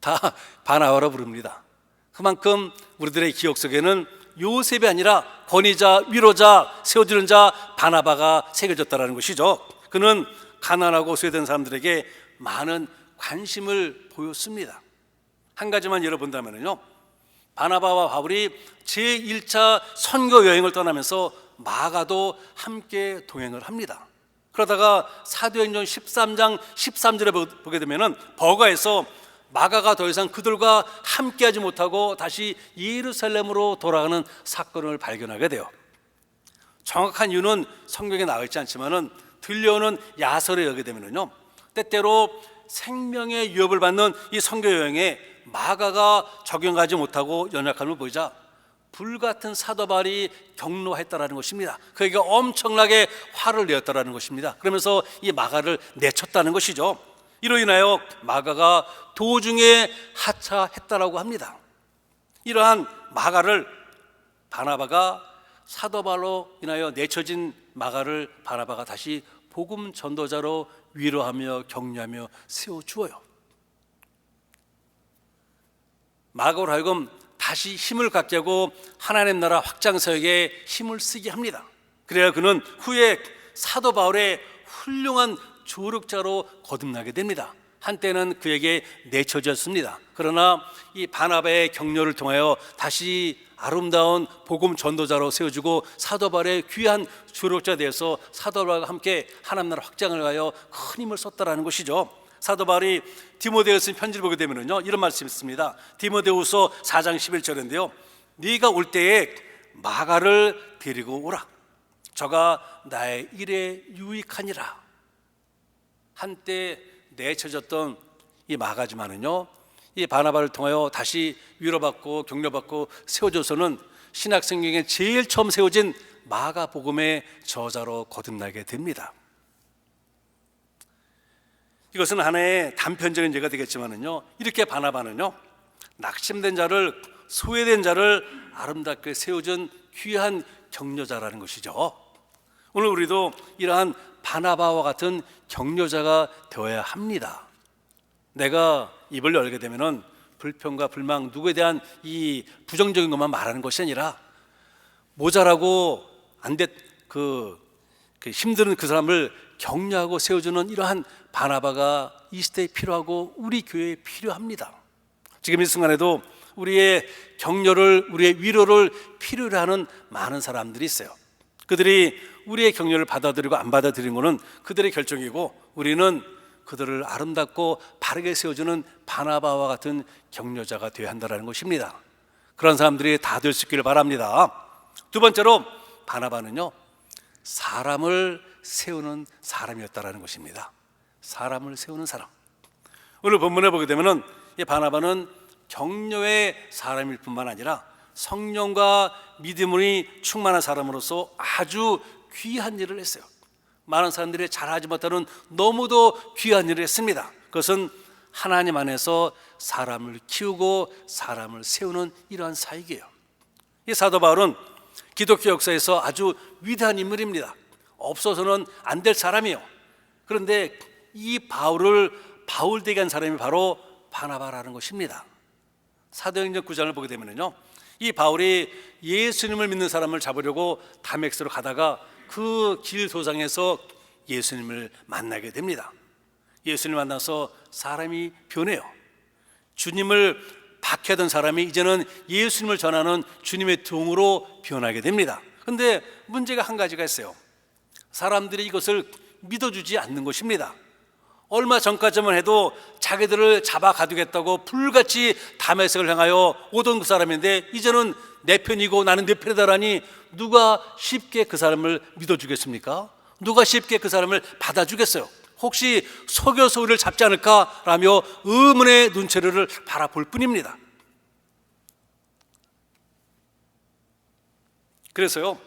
다 바나바로 부릅니다. 그만큼 우리들의 기억 속에는 요셉이 아니라 권위자, 위로자, 세워주는 자 바나바가 새겨졌다는 것이죠. 그는 가난하고 소외된 사람들에게 많은 관심을 보였습니다. 한 가지만 열어본다면요 바나바와 바울이 제1차 선교 여행을 떠나면서 마가도 함께 동행을 합니다. 그러다가 사도행전 13장 13절에 보게 되면 버가에서 마가가 더 이상 그들과 함께하지 못하고 다시 예루살렘으로 돌아가는 사건을 발견하게 돼요. 정확한 이유는 성경에 나와 있지 않지만은 들려오는 야설에 의하게 되면요 때때로 생명의 위협을 받는 이 선교 여행에 마가가 적용하지 못하고 연약함을 보이자 불같은 사도 바울이 격노했다라는 것입니다. 그에게 엄청나게 화를 내었다라는 것입니다. 그러면서 이 마가를 내쳤다는 것이죠. 이로 인하여 마가가 도중에 하차했다라고 합니다. 이러한 마가를 바나바가 사도 바울로 인하여 내쳐진 마가를 바나바가 다시 복음 전도자로 위로하며 격려하며 세워주어요. 마가로 하여금 다시 힘을 갖게 하고 하나님 나라 확장 사역에 힘을 쓰게 합니다. 그래야 그는 후에 사도 바울의 훌륭한 조력자로 거듭나게 됩니다. 한때는 그에게 내쳐졌습니다. 그러나 이 바나바의 격려를 통하여 다시 아름다운 복음 전도자로 세워주고 사도 바울의 귀한 조력자 되어서 사도 바울과 함께 하나님 나라 확장을 위하여 큰 힘을 썼다라는 것이죠. 사도 바울이 디모데후서 쓴 편지를 보게 되면요, 이런 말씀이 있습니다. 디모데후서 4장 11절인데요. 네가 올 때에 마가를 데리고 오라. 저가 나의 일에 유익하니라. 한때 내쳐졌던 이 마가지만은요, 이 바나바를 통하여 다시 위로받고 격려받고 세워져서는 신약성경에 제일 처음 세워진 마가복음의 저자로 거듭나게 됩니다. 이것은 하나의 단편적인 예가 되겠지만은요, 이렇게 바나바는요, 낙심된 자를, 소외된 자를 아름답게 세워준 귀한 격려자라는 것이죠. 오늘 우리도 이러한 바나바와 같은 격려자가 되어야 합니다. 내가 입을 열게 되면은 불평과 불망, 누구에 대한 이 부정적인 것만 말하는 것이 아니라 모자라고 힘든 그 사람을 격려하고 세워주는 이러한 바나바가 이 시대에 필요하고 우리 교회에 필요합니다. 지금 이 순간에도 우리의 격려를, 우리의 위로를 필요로 하는 많은 사람들이 있어요. 그들이 우리의 격려를 받아들이고 안 받아들이는 것은 그들의 결정이고, 우리는 그들을 아름답고 바르게 세워주는 바나바와 같은 격려자가 되어야 한다는 것입니다. 그런 사람들이 다 될 수 있기를 바랍니다. 두 번째로 바나바는요, 사람을 세우는 사람이었다라는 것입니다. 사람을 세우는 사람. 오늘 본문에 보게 되면은 이 바나바는 격려의 사람일 뿐만 아니라 성령과 믿음이 충만한 사람으로서 아주 귀한 일을 했어요. 많은 사람들이 잘하지 못하는 너무도 귀한 일을 했습니다. 그것은 하나님 안에서 사람을 키우고 사람을 세우는 이러한 사역이에요. 이 사도 바울은 기독교 역사에서 아주 위대한 인물입니다. 없어서는 안 될 사람이에요. 그런데 이 바울을 바울되게 한 사람이 바로 바나바라는 것입니다. 사도행전 9장을 보게 되면요, 이 바울이 예수님을 믿는 사람을 잡으려고 다메섹으로 가다가 그 길 도상에서 예수님을 만나게 됩니다. 예수님을 만나서 사람이 변해요. 주님을 박해하던 사람이 이제는 예수님을 전하는 주님의 종으로 변하게 됩니다. 그런데 문제가 한 가지가 있어요. 사람들이 이것을 믿어주지 않는 것입니다. 얼마 전까지만 해도 자기들을 잡아 가두겠다고 불같이 다메섹을 향하여 오던 그 사람인데, 이제는 내 편이고 나는 내 편이다라니 누가 쉽게 그 사람을 믿어주겠습니까? 누가 쉽게 그 사람을 받아주겠어요? 혹시 속여서 우리를 잡지 않을까라며 의문의 눈초리를 바라볼 뿐입니다. 그래서요,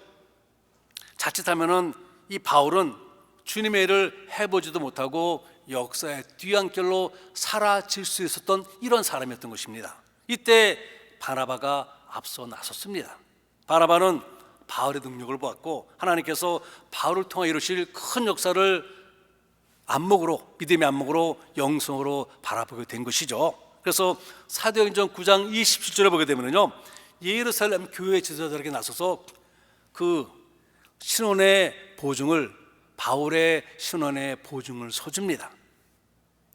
자칫하면은 이 바울은 주님의 일을 해보지도 못하고 역사의 뒤안길로 사라질 수 있었던 이런 사람이었던 것입니다. 이때 바나바가 앞서 나섰습니다. 바나바는 바울의 능력을 보았고 하나님께서 바울을 통해 이루실 큰 역사를 안목으로, 믿음의 안목으로, 영성으로 바라보게 된 것이죠. 그래서 사도행전 9장 27절에 보게 되면요, 예루살렘 교회 지도자들에게 나서서 그 신원의 보증을, 바울의 신원의 보증을 서줍니다.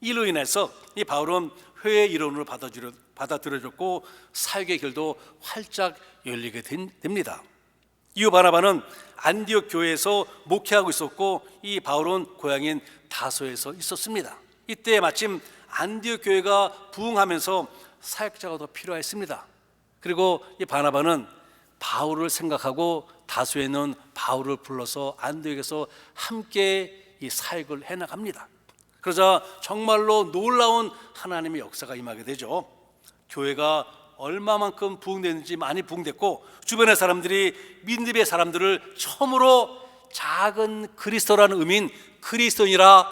이로 인해서 이 바울은 회의 일원으로 받아들여졌고 사역의 길도 활짝 열리게 됩니다. 이후 바나바는 안디옥 교회에서 목회하고 있었고, 이 바울은 고향인 다소에서 있었습니다. 이때 마침 안디옥 교회가 부흥하면서 사역자가 더 필요했습니다. 그리고 이 바나바는 바울을 생각하고 다소에 있는 바울을 불러서 안디옥에서 함께 이 사역을 해나갑니다. 그러자 정말로 놀라운 하나님의 역사가 임하게 되죠. 교회가 얼마만큼 부흥됐는지 많이 부흥됐고, 주변의 사람들이 믿음의 사람들을 처음으로 작은 그리스도라는 의미인 그리스도인이라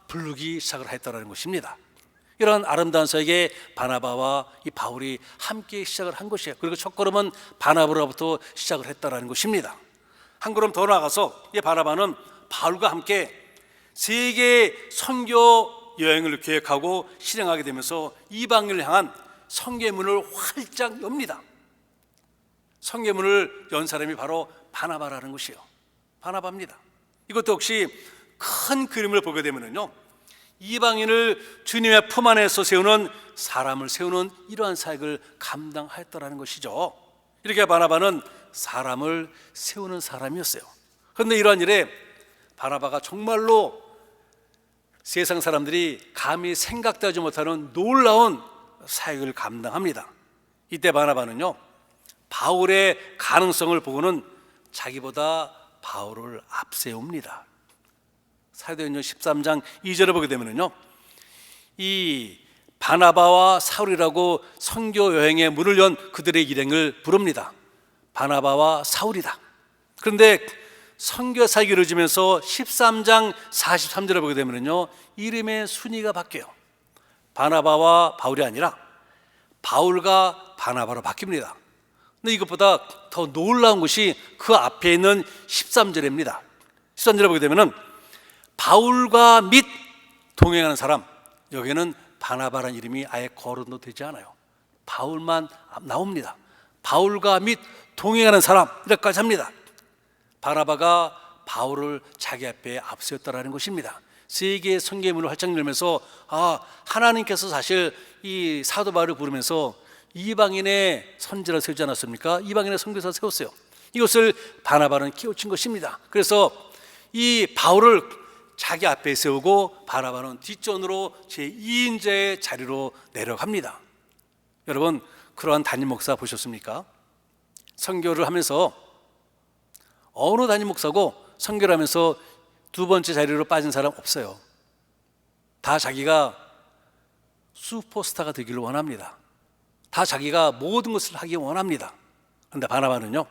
부르기 시작을 했다는 것입니다. 이런 아름다운 사역에 바나바와 이 바울이 함께 시작을 한 것이에요. 그리고 첫 걸음은 바나바로부터 시작을 했다는 것입니다. 한 걸음 더 나아가서 이 바나바는 바울과 함께 세계 선교 여행을 계획하고 실행하게 되면서 이방인을 향한 선교의 문을 활짝 엽니다. 선교의 문을 연 사람이 바로 바나바라는 것이에요. 바나바입니다. 이것도 역시 큰 그림을 보게 되면요, 이방인을 주님의 품 안에서 세우는 사람을 세우는 이러한 사역을 감당하였다라는 것이죠. 이렇게 바나바는 사람을 세우는 사람이었어요. 그런데 이러한 일에 바나바가 정말로 세상 사람들이 감히 생각도 하지 못하는 놀라운 사역을 감당합니다. 이때 바나바는요, 바울의 가능성을 보고는 자기보다 바울을 앞세웁니다. 사도행전 13장 2절을 보게 되면요, 이 바나바와 사울이라고 선교 여행의 문을 연 그들의 일행을 부릅니다. 바나바와 사울이다. 그런데 선교 사역이 이루어지면서 13장 43절을 보게 되면요, 이름의 순위가 바뀌어요. 바나바와 바울이 아니라 바울과 바나바로 바뀝니다. 근데 이것보다 더 놀라운 것이 그 앞에 있는 13절입니다. 13절을 보게 되면은 바울과 및 동행하는 사람, 여기에는 바나바라는 이름이 아예 거론도 되지 않아요. 바울만 나옵니다. 바울과 및 동행하는 사람, 이렇게까지 합니다. 바나바가 바울을 자기 앞에 앞세웠다라는 것입니다. 세계의 선교의 문을 활짝 열면서 하나님께서 사실 이 사도 바울을 부르면서 이방인의 선지자를 세우지 않았습니까? 이방인의 선교사를 세웠어요. 이것을 바나바는 깨우친 것입니다. 그래서 이 바울을 자기 앞에 세우고 바나바는 뒷전으로 제2인자의 자리로 내려갑니다. 여러분, 그러한 담임 목사 보셨습니까? 선교를 하면서 어느 담임 목사고 선교를 하면서 두 번째 자리로 빠진 사람 없어요. 다 자기가 슈퍼스타가 되기를 원합니다. 다 자기가 모든 것을 하기 원합니다. 그런데 바나바는요,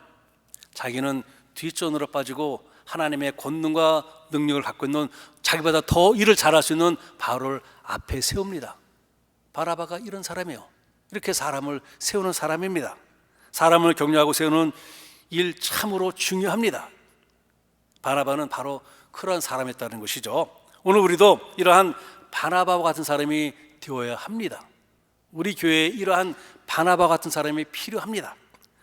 자기는 뒷전으로 빠지고 하나님의 권능과 능력을 갖고 있는 자기보다 더 일을 잘할 수 있는 바울을 앞에 세웁니다. 바나바가 이런 사람이에요. 이렇게 사람을 세우는 사람입니다. 사람을 격려하고 세우는 일 참으로 중요합니다. 바나바는 바로 그러한 사람이었다는 것이죠. 오늘 우리도 이러한 바나바와 같은 사람이 되어야 합니다. 우리 교회에 이러한 바나바 같은 사람이 필요합니다.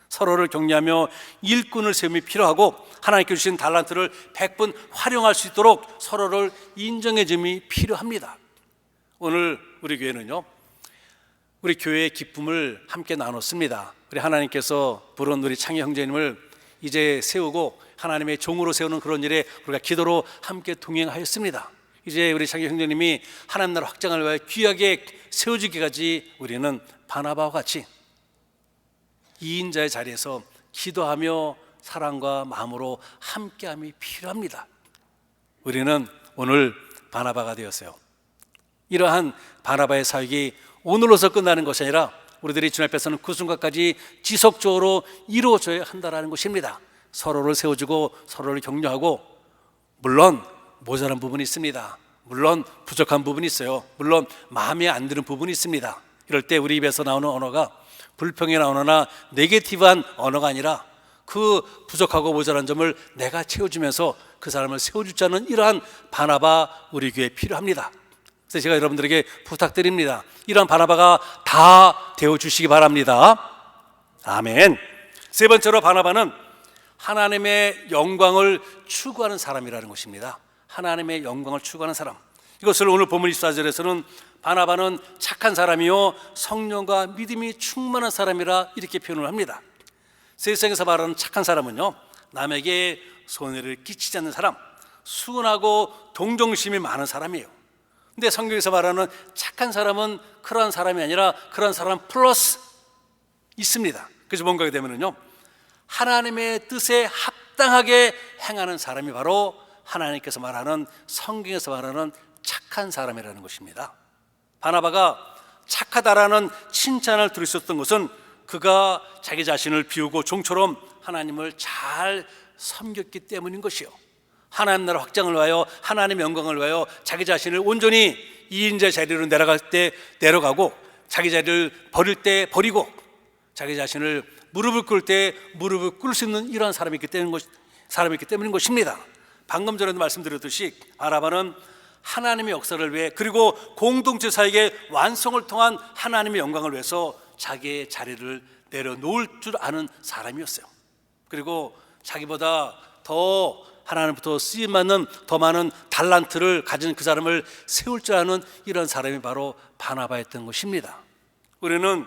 서로를 격려하며 일꾼을 세움이 필요하고 하나님께 주신 달란트를 100분 활용할 수 있도록 서로를 인정해 줌이 필요합니다. 오늘 우리 교회는요, 우리 교회의 기쁨을 함께 나눴습니다. 우리 하나님께서 부른 우리 창희 형제님을 이제 세우고 하나님의 종으로 세우는 그런 일에 우리가 기도로 함께 동행하였습니다. 이제 우리 창희 형제님이 하나님 나라 확장을 위하여 귀하게 세워지기까지 우리는 바나바와 같이 2인자의 자리에서 기도하며 사랑과 마음으로 함께함이 필요합니다. 우리는 오늘 바나바가 되었어요. 이러한 바나바의 사역이 오늘로서 끝나는 것이 아니라 우리들이 주님 앞에서는 그 순간까지 지속적으로 이루어져야 한다는 것입니다. 서로를 세워주고 서로를 격려하고, 물론 모자란 부분이 있습니다. 물론 부족한 부분이 있어요. 물론 마음에 안 드는 부분이 있습니다. 이럴 때 우리 입에서 나오는 언어가 불평이 나오거나 네게티브한 언어가 아니라 그 부족하고 모자란 점을 내가 채워주면서 그 사람을 세워주자는 이러한 바나바 우리 교회에 필요합니다. 그래서 제가 여러분들에게 부탁드립니다. 이러한 바나바가 다 되어주시기 바랍니다. 아멘. 세 번째로 바나바는 하나님의 영광을 추구하는 사람이라는 것입니다. 하나님의 영광을 추구하는 사람. 이것을 오늘 본문 24절에서는 바나바는 착한 사람이요 성령과 믿음이 충만한 사람이라 이렇게 표현을 합니다. 세상에서 말하는 착한 사람은요, 남에게 손해를 끼치지 않는 사람, 순하고 동정심이 많은 사람이에요. 근데 성경에서 말하는 착한 사람은 그러한 사람이 아니라 그러한 사람 플러스 있습니다. 그래서 뭔가 되면은요, 하나님의 뜻에 합당하게 행하는 사람이 바로 하나님께서 말하는, 성경에서 말하는 착한 사람이라는 것입니다. 바나바가 착하다라는 칭찬을 들을 수 있었던 것은 그가 자기 자신을 비우고 종처럼 하나님을 잘 섬겼기 때문인 것이요, 하나님 나라 확장을 위하여 하나님의 영광을 위하여 자기 자신을 온전히 2인자 자리로 내려갈 때 내려가고 자기 자리를 버릴 때 버리고 자기 자신을 무릎을 꿇을 때 무릎을 꿇을 수 있는 이러한 사람이 있기 때문인 것입니다. 방금 전에도 말씀드렸듯이 바나바는 하나님의 역사를 위해 그리고 공동체 사역의 완성을 통한 하나님의 영광을 위해서 자기의 자리를 내려놓을 줄 아는 사람이었어요. 그리고 자기보다 더 하나님부터 쓰임받는 더 많은 달란트를 가진 그 사람을 세울 줄 아는 이런 사람이 바로 바나바였던 것입니다. 우리는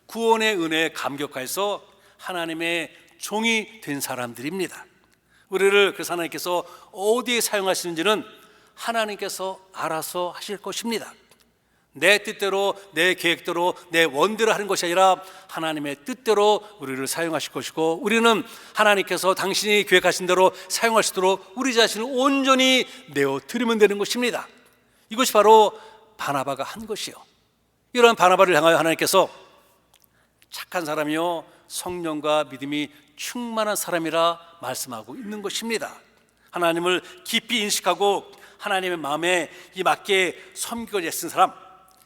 구원의 은혜에 감격해서 하나님의 종이 된 사람들입니다. 우리를 그래서 하나님께서 어디에 사용하시는지는 하나님께서 알아서 하실 것입니다. 내 뜻대로 내 계획대로 내 원대로 하는 것이 아니라 하나님의 뜻대로 우리를 사용하실 것이고 우리는 하나님께서 당신이 계획하신 대로 사용하시도록 우리 자신을 온전히 내어드리면 되는 것입니다. 이것이 바로 바나바가 한 것이요. 이러한 바나바를 향하여 하나님께서 착한 사람이요 성령과 믿음이 충만한 사람이라 말씀하고 있는 것입니다. 하나님을 깊이 인식하고 하나님의 마음에 이 맞게 섬기고 애쓴 사람,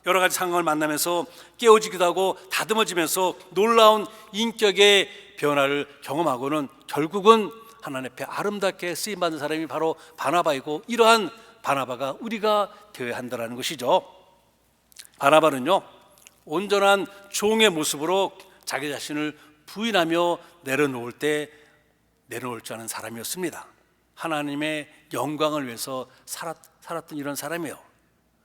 여러 가지 상황을 만나면서 깨어지기도 하고 다듬어지면서 놀라운 인격의 변화를 경험하고는 결국은 하나님 앞에 아름답게 쓰임받는 사람이 바로 바나바이고 이러한 바나바가 우리가 되어야 한다는 것이죠. 바나바는요 온전한 종의 모습으로 자기 자신을 부인하며 내려놓을 때 내려놓을 줄 아는 사람이었습니다. 하나님의 영광을 위해서 살았던 이런 사람이에요.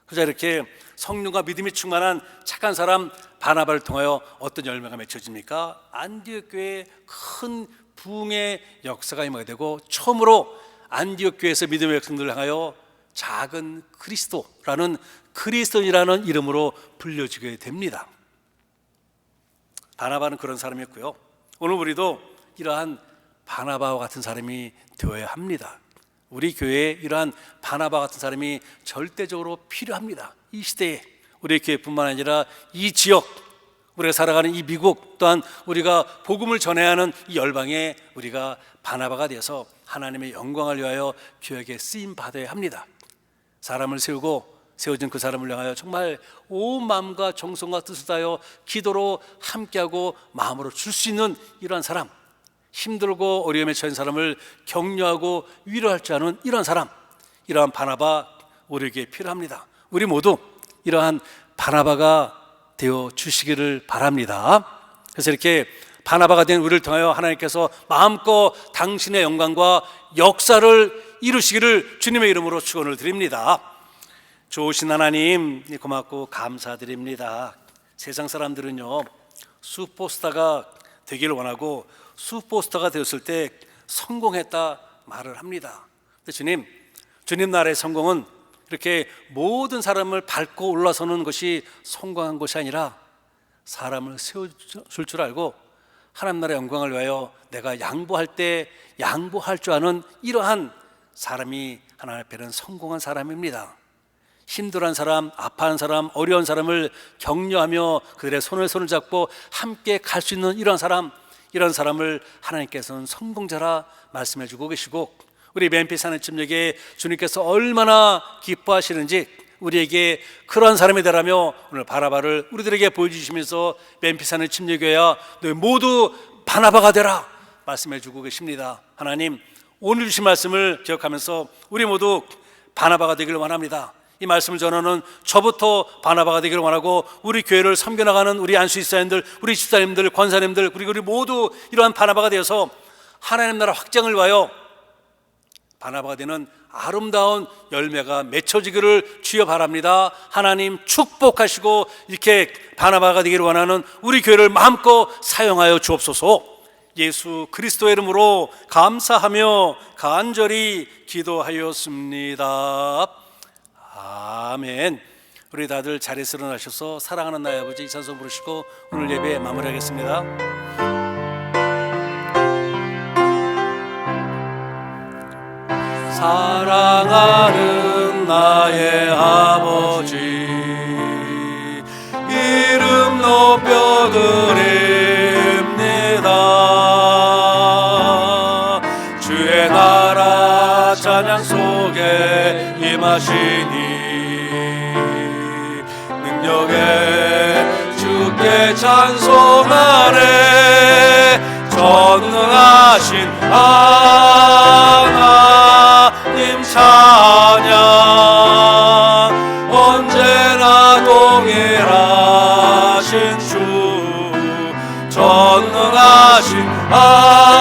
그래서 이렇게 성령과 믿음이 충만한 착한 사람 바나바를 통하여 어떤 열매가 맺혀집니까? 안디옥 교회에 큰 부흥의 역사가 임하게 되고 처음으로 안디옥 교회에서 믿음의 백성들을 향하여 작은 그리스도라는 그리스도인이라는 이름으로 불려지게 됩니다. 바나바는 그런 사람이었고요. 오늘 우리도 이러한 바나바와 같은 사람이 되어야 합니다. 우리 교회에 이러한 바나바 같은 사람이 절대적으로 필요합니다. 이 시대에 우리 교회뿐만 아니라 이 지역, 우리가 살아가는 이 미국 또한 우리가 복음을 전해야 하는 이 열방에 우리가 바나바가 되어서 하나님의 영광을 위하여 교회에 쓰임 받아야 합니다. 사람을 세워진 그 사람을 향하여 정말 온 마음과 정성과 뜻을 다하여 기도로 함께하고 마음으로 줄 수 있는 이러한 사람, 힘들고 어려움에 처한 사람을 격려하고 위로할 줄 아는 이런 사람, 이러한 바나바 우리에게 필요합니다. 우리 모두 이러한 바나바가 되어 주시기를 바랍니다. 그래서 이렇게 바나바가 된 우리를 통하여 하나님께서 마음껏 당신의 영광과 역사를 이루시기를 주님의 이름으로 축원을 드립니다. 좋으신 하나님 고맙고 감사드립니다. 세상 사람들은요 슈퍼스타가 되기를 원하고 슈퍼스타가 되었을 때 성공했다 말을 합니다. 근데 주님 나라의 성공은 이렇게 모든 사람을 밟고 올라서는 것이 성공한 것이 아니라 사람을 세워줄 줄 알고 하나님 나라의 영광을 위하여 내가 양보할 때 양보할 줄 아는 이러한 사람이 하나님 앞에는 성공한 사람입니다. 힘들어한 사람, 아파하는 사람, 어려운 사람을 격려하며 그들의 손을 잡고 함께 갈 수 있는 이런 사람을 하나님께서는 성공자라 말씀해 주고 계시고 우리 멤피스 하나님역에 주님께서 얼마나 기뻐하시는지 우리에게 그러한 사람이 되라며 오늘 바나바를 우리들에게 보여주시면서 멤피스 하나님역에야 너희 모두 바나바가 되라 말씀해 주고 계십니다. 하나님 오늘 주신 말씀을 기억하면서 우리 모두 바나바가 되기를 원합니다. 이 말씀을 전하는 저부터 바나바가 되기를 원하고 우리 교회를 섬겨나가는 우리 안수집사님들, 우리 집사님들, 권사님들 그리고 우리 모두 이러한 바나바가 되어서 하나님 나라 확장을 위하여 바나바가 되는 아름다운 열매가 맺혀지기를 주여 바랍니다. 하나님 축복하시고 이렇게 바나바가 되기를 원하는 우리 교회를 마음껏 사용하여 주옵소서. 예수 그리스도의 이름으로 감사하며 간절히 기도하였습니다. 아멘. 우리 다들 자리에서 일어나셔서 사랑하는 나의 아버지 이 찬송 부르시고 오늘 예배 마무리하겠습니다. 사랑하는 나의 아버지 이름 높여드립니다. 주의 나라 찬양 임하시니 능력에 주께 찬송하네 전능하신 하나님 찬양 언제나 동일하신 주 전능하신 하나님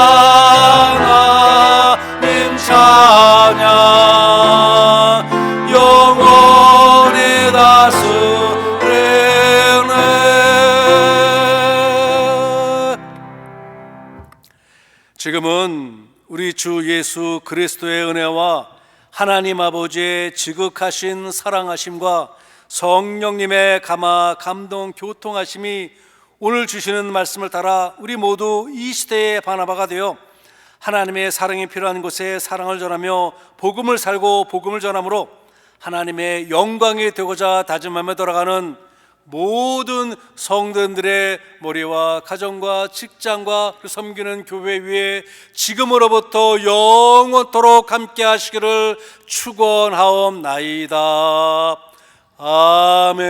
찬양 영원히 다스리네. 지금은 우리 주 예수 그리스도의 은혜와 하나님 아버지의 지극하신 사랑하심과 성령님의 감화 감동 교통하심이 오늘 주시는 말씀을 따라 우리 모두 이 시대의 바나바가 되어 하나님의 사랑이 필요한 곳에 사랑을 전하며 복음을 살고 복음을 전함으로 하나님의 영광이 되고자 다짐하며 돌아가는 모든 성도들의 머리와 가정과 직장과 섬기는 교회 위에 지금으로부터 영원토록 함께 하시기를 축원하옵나이다. 아멘.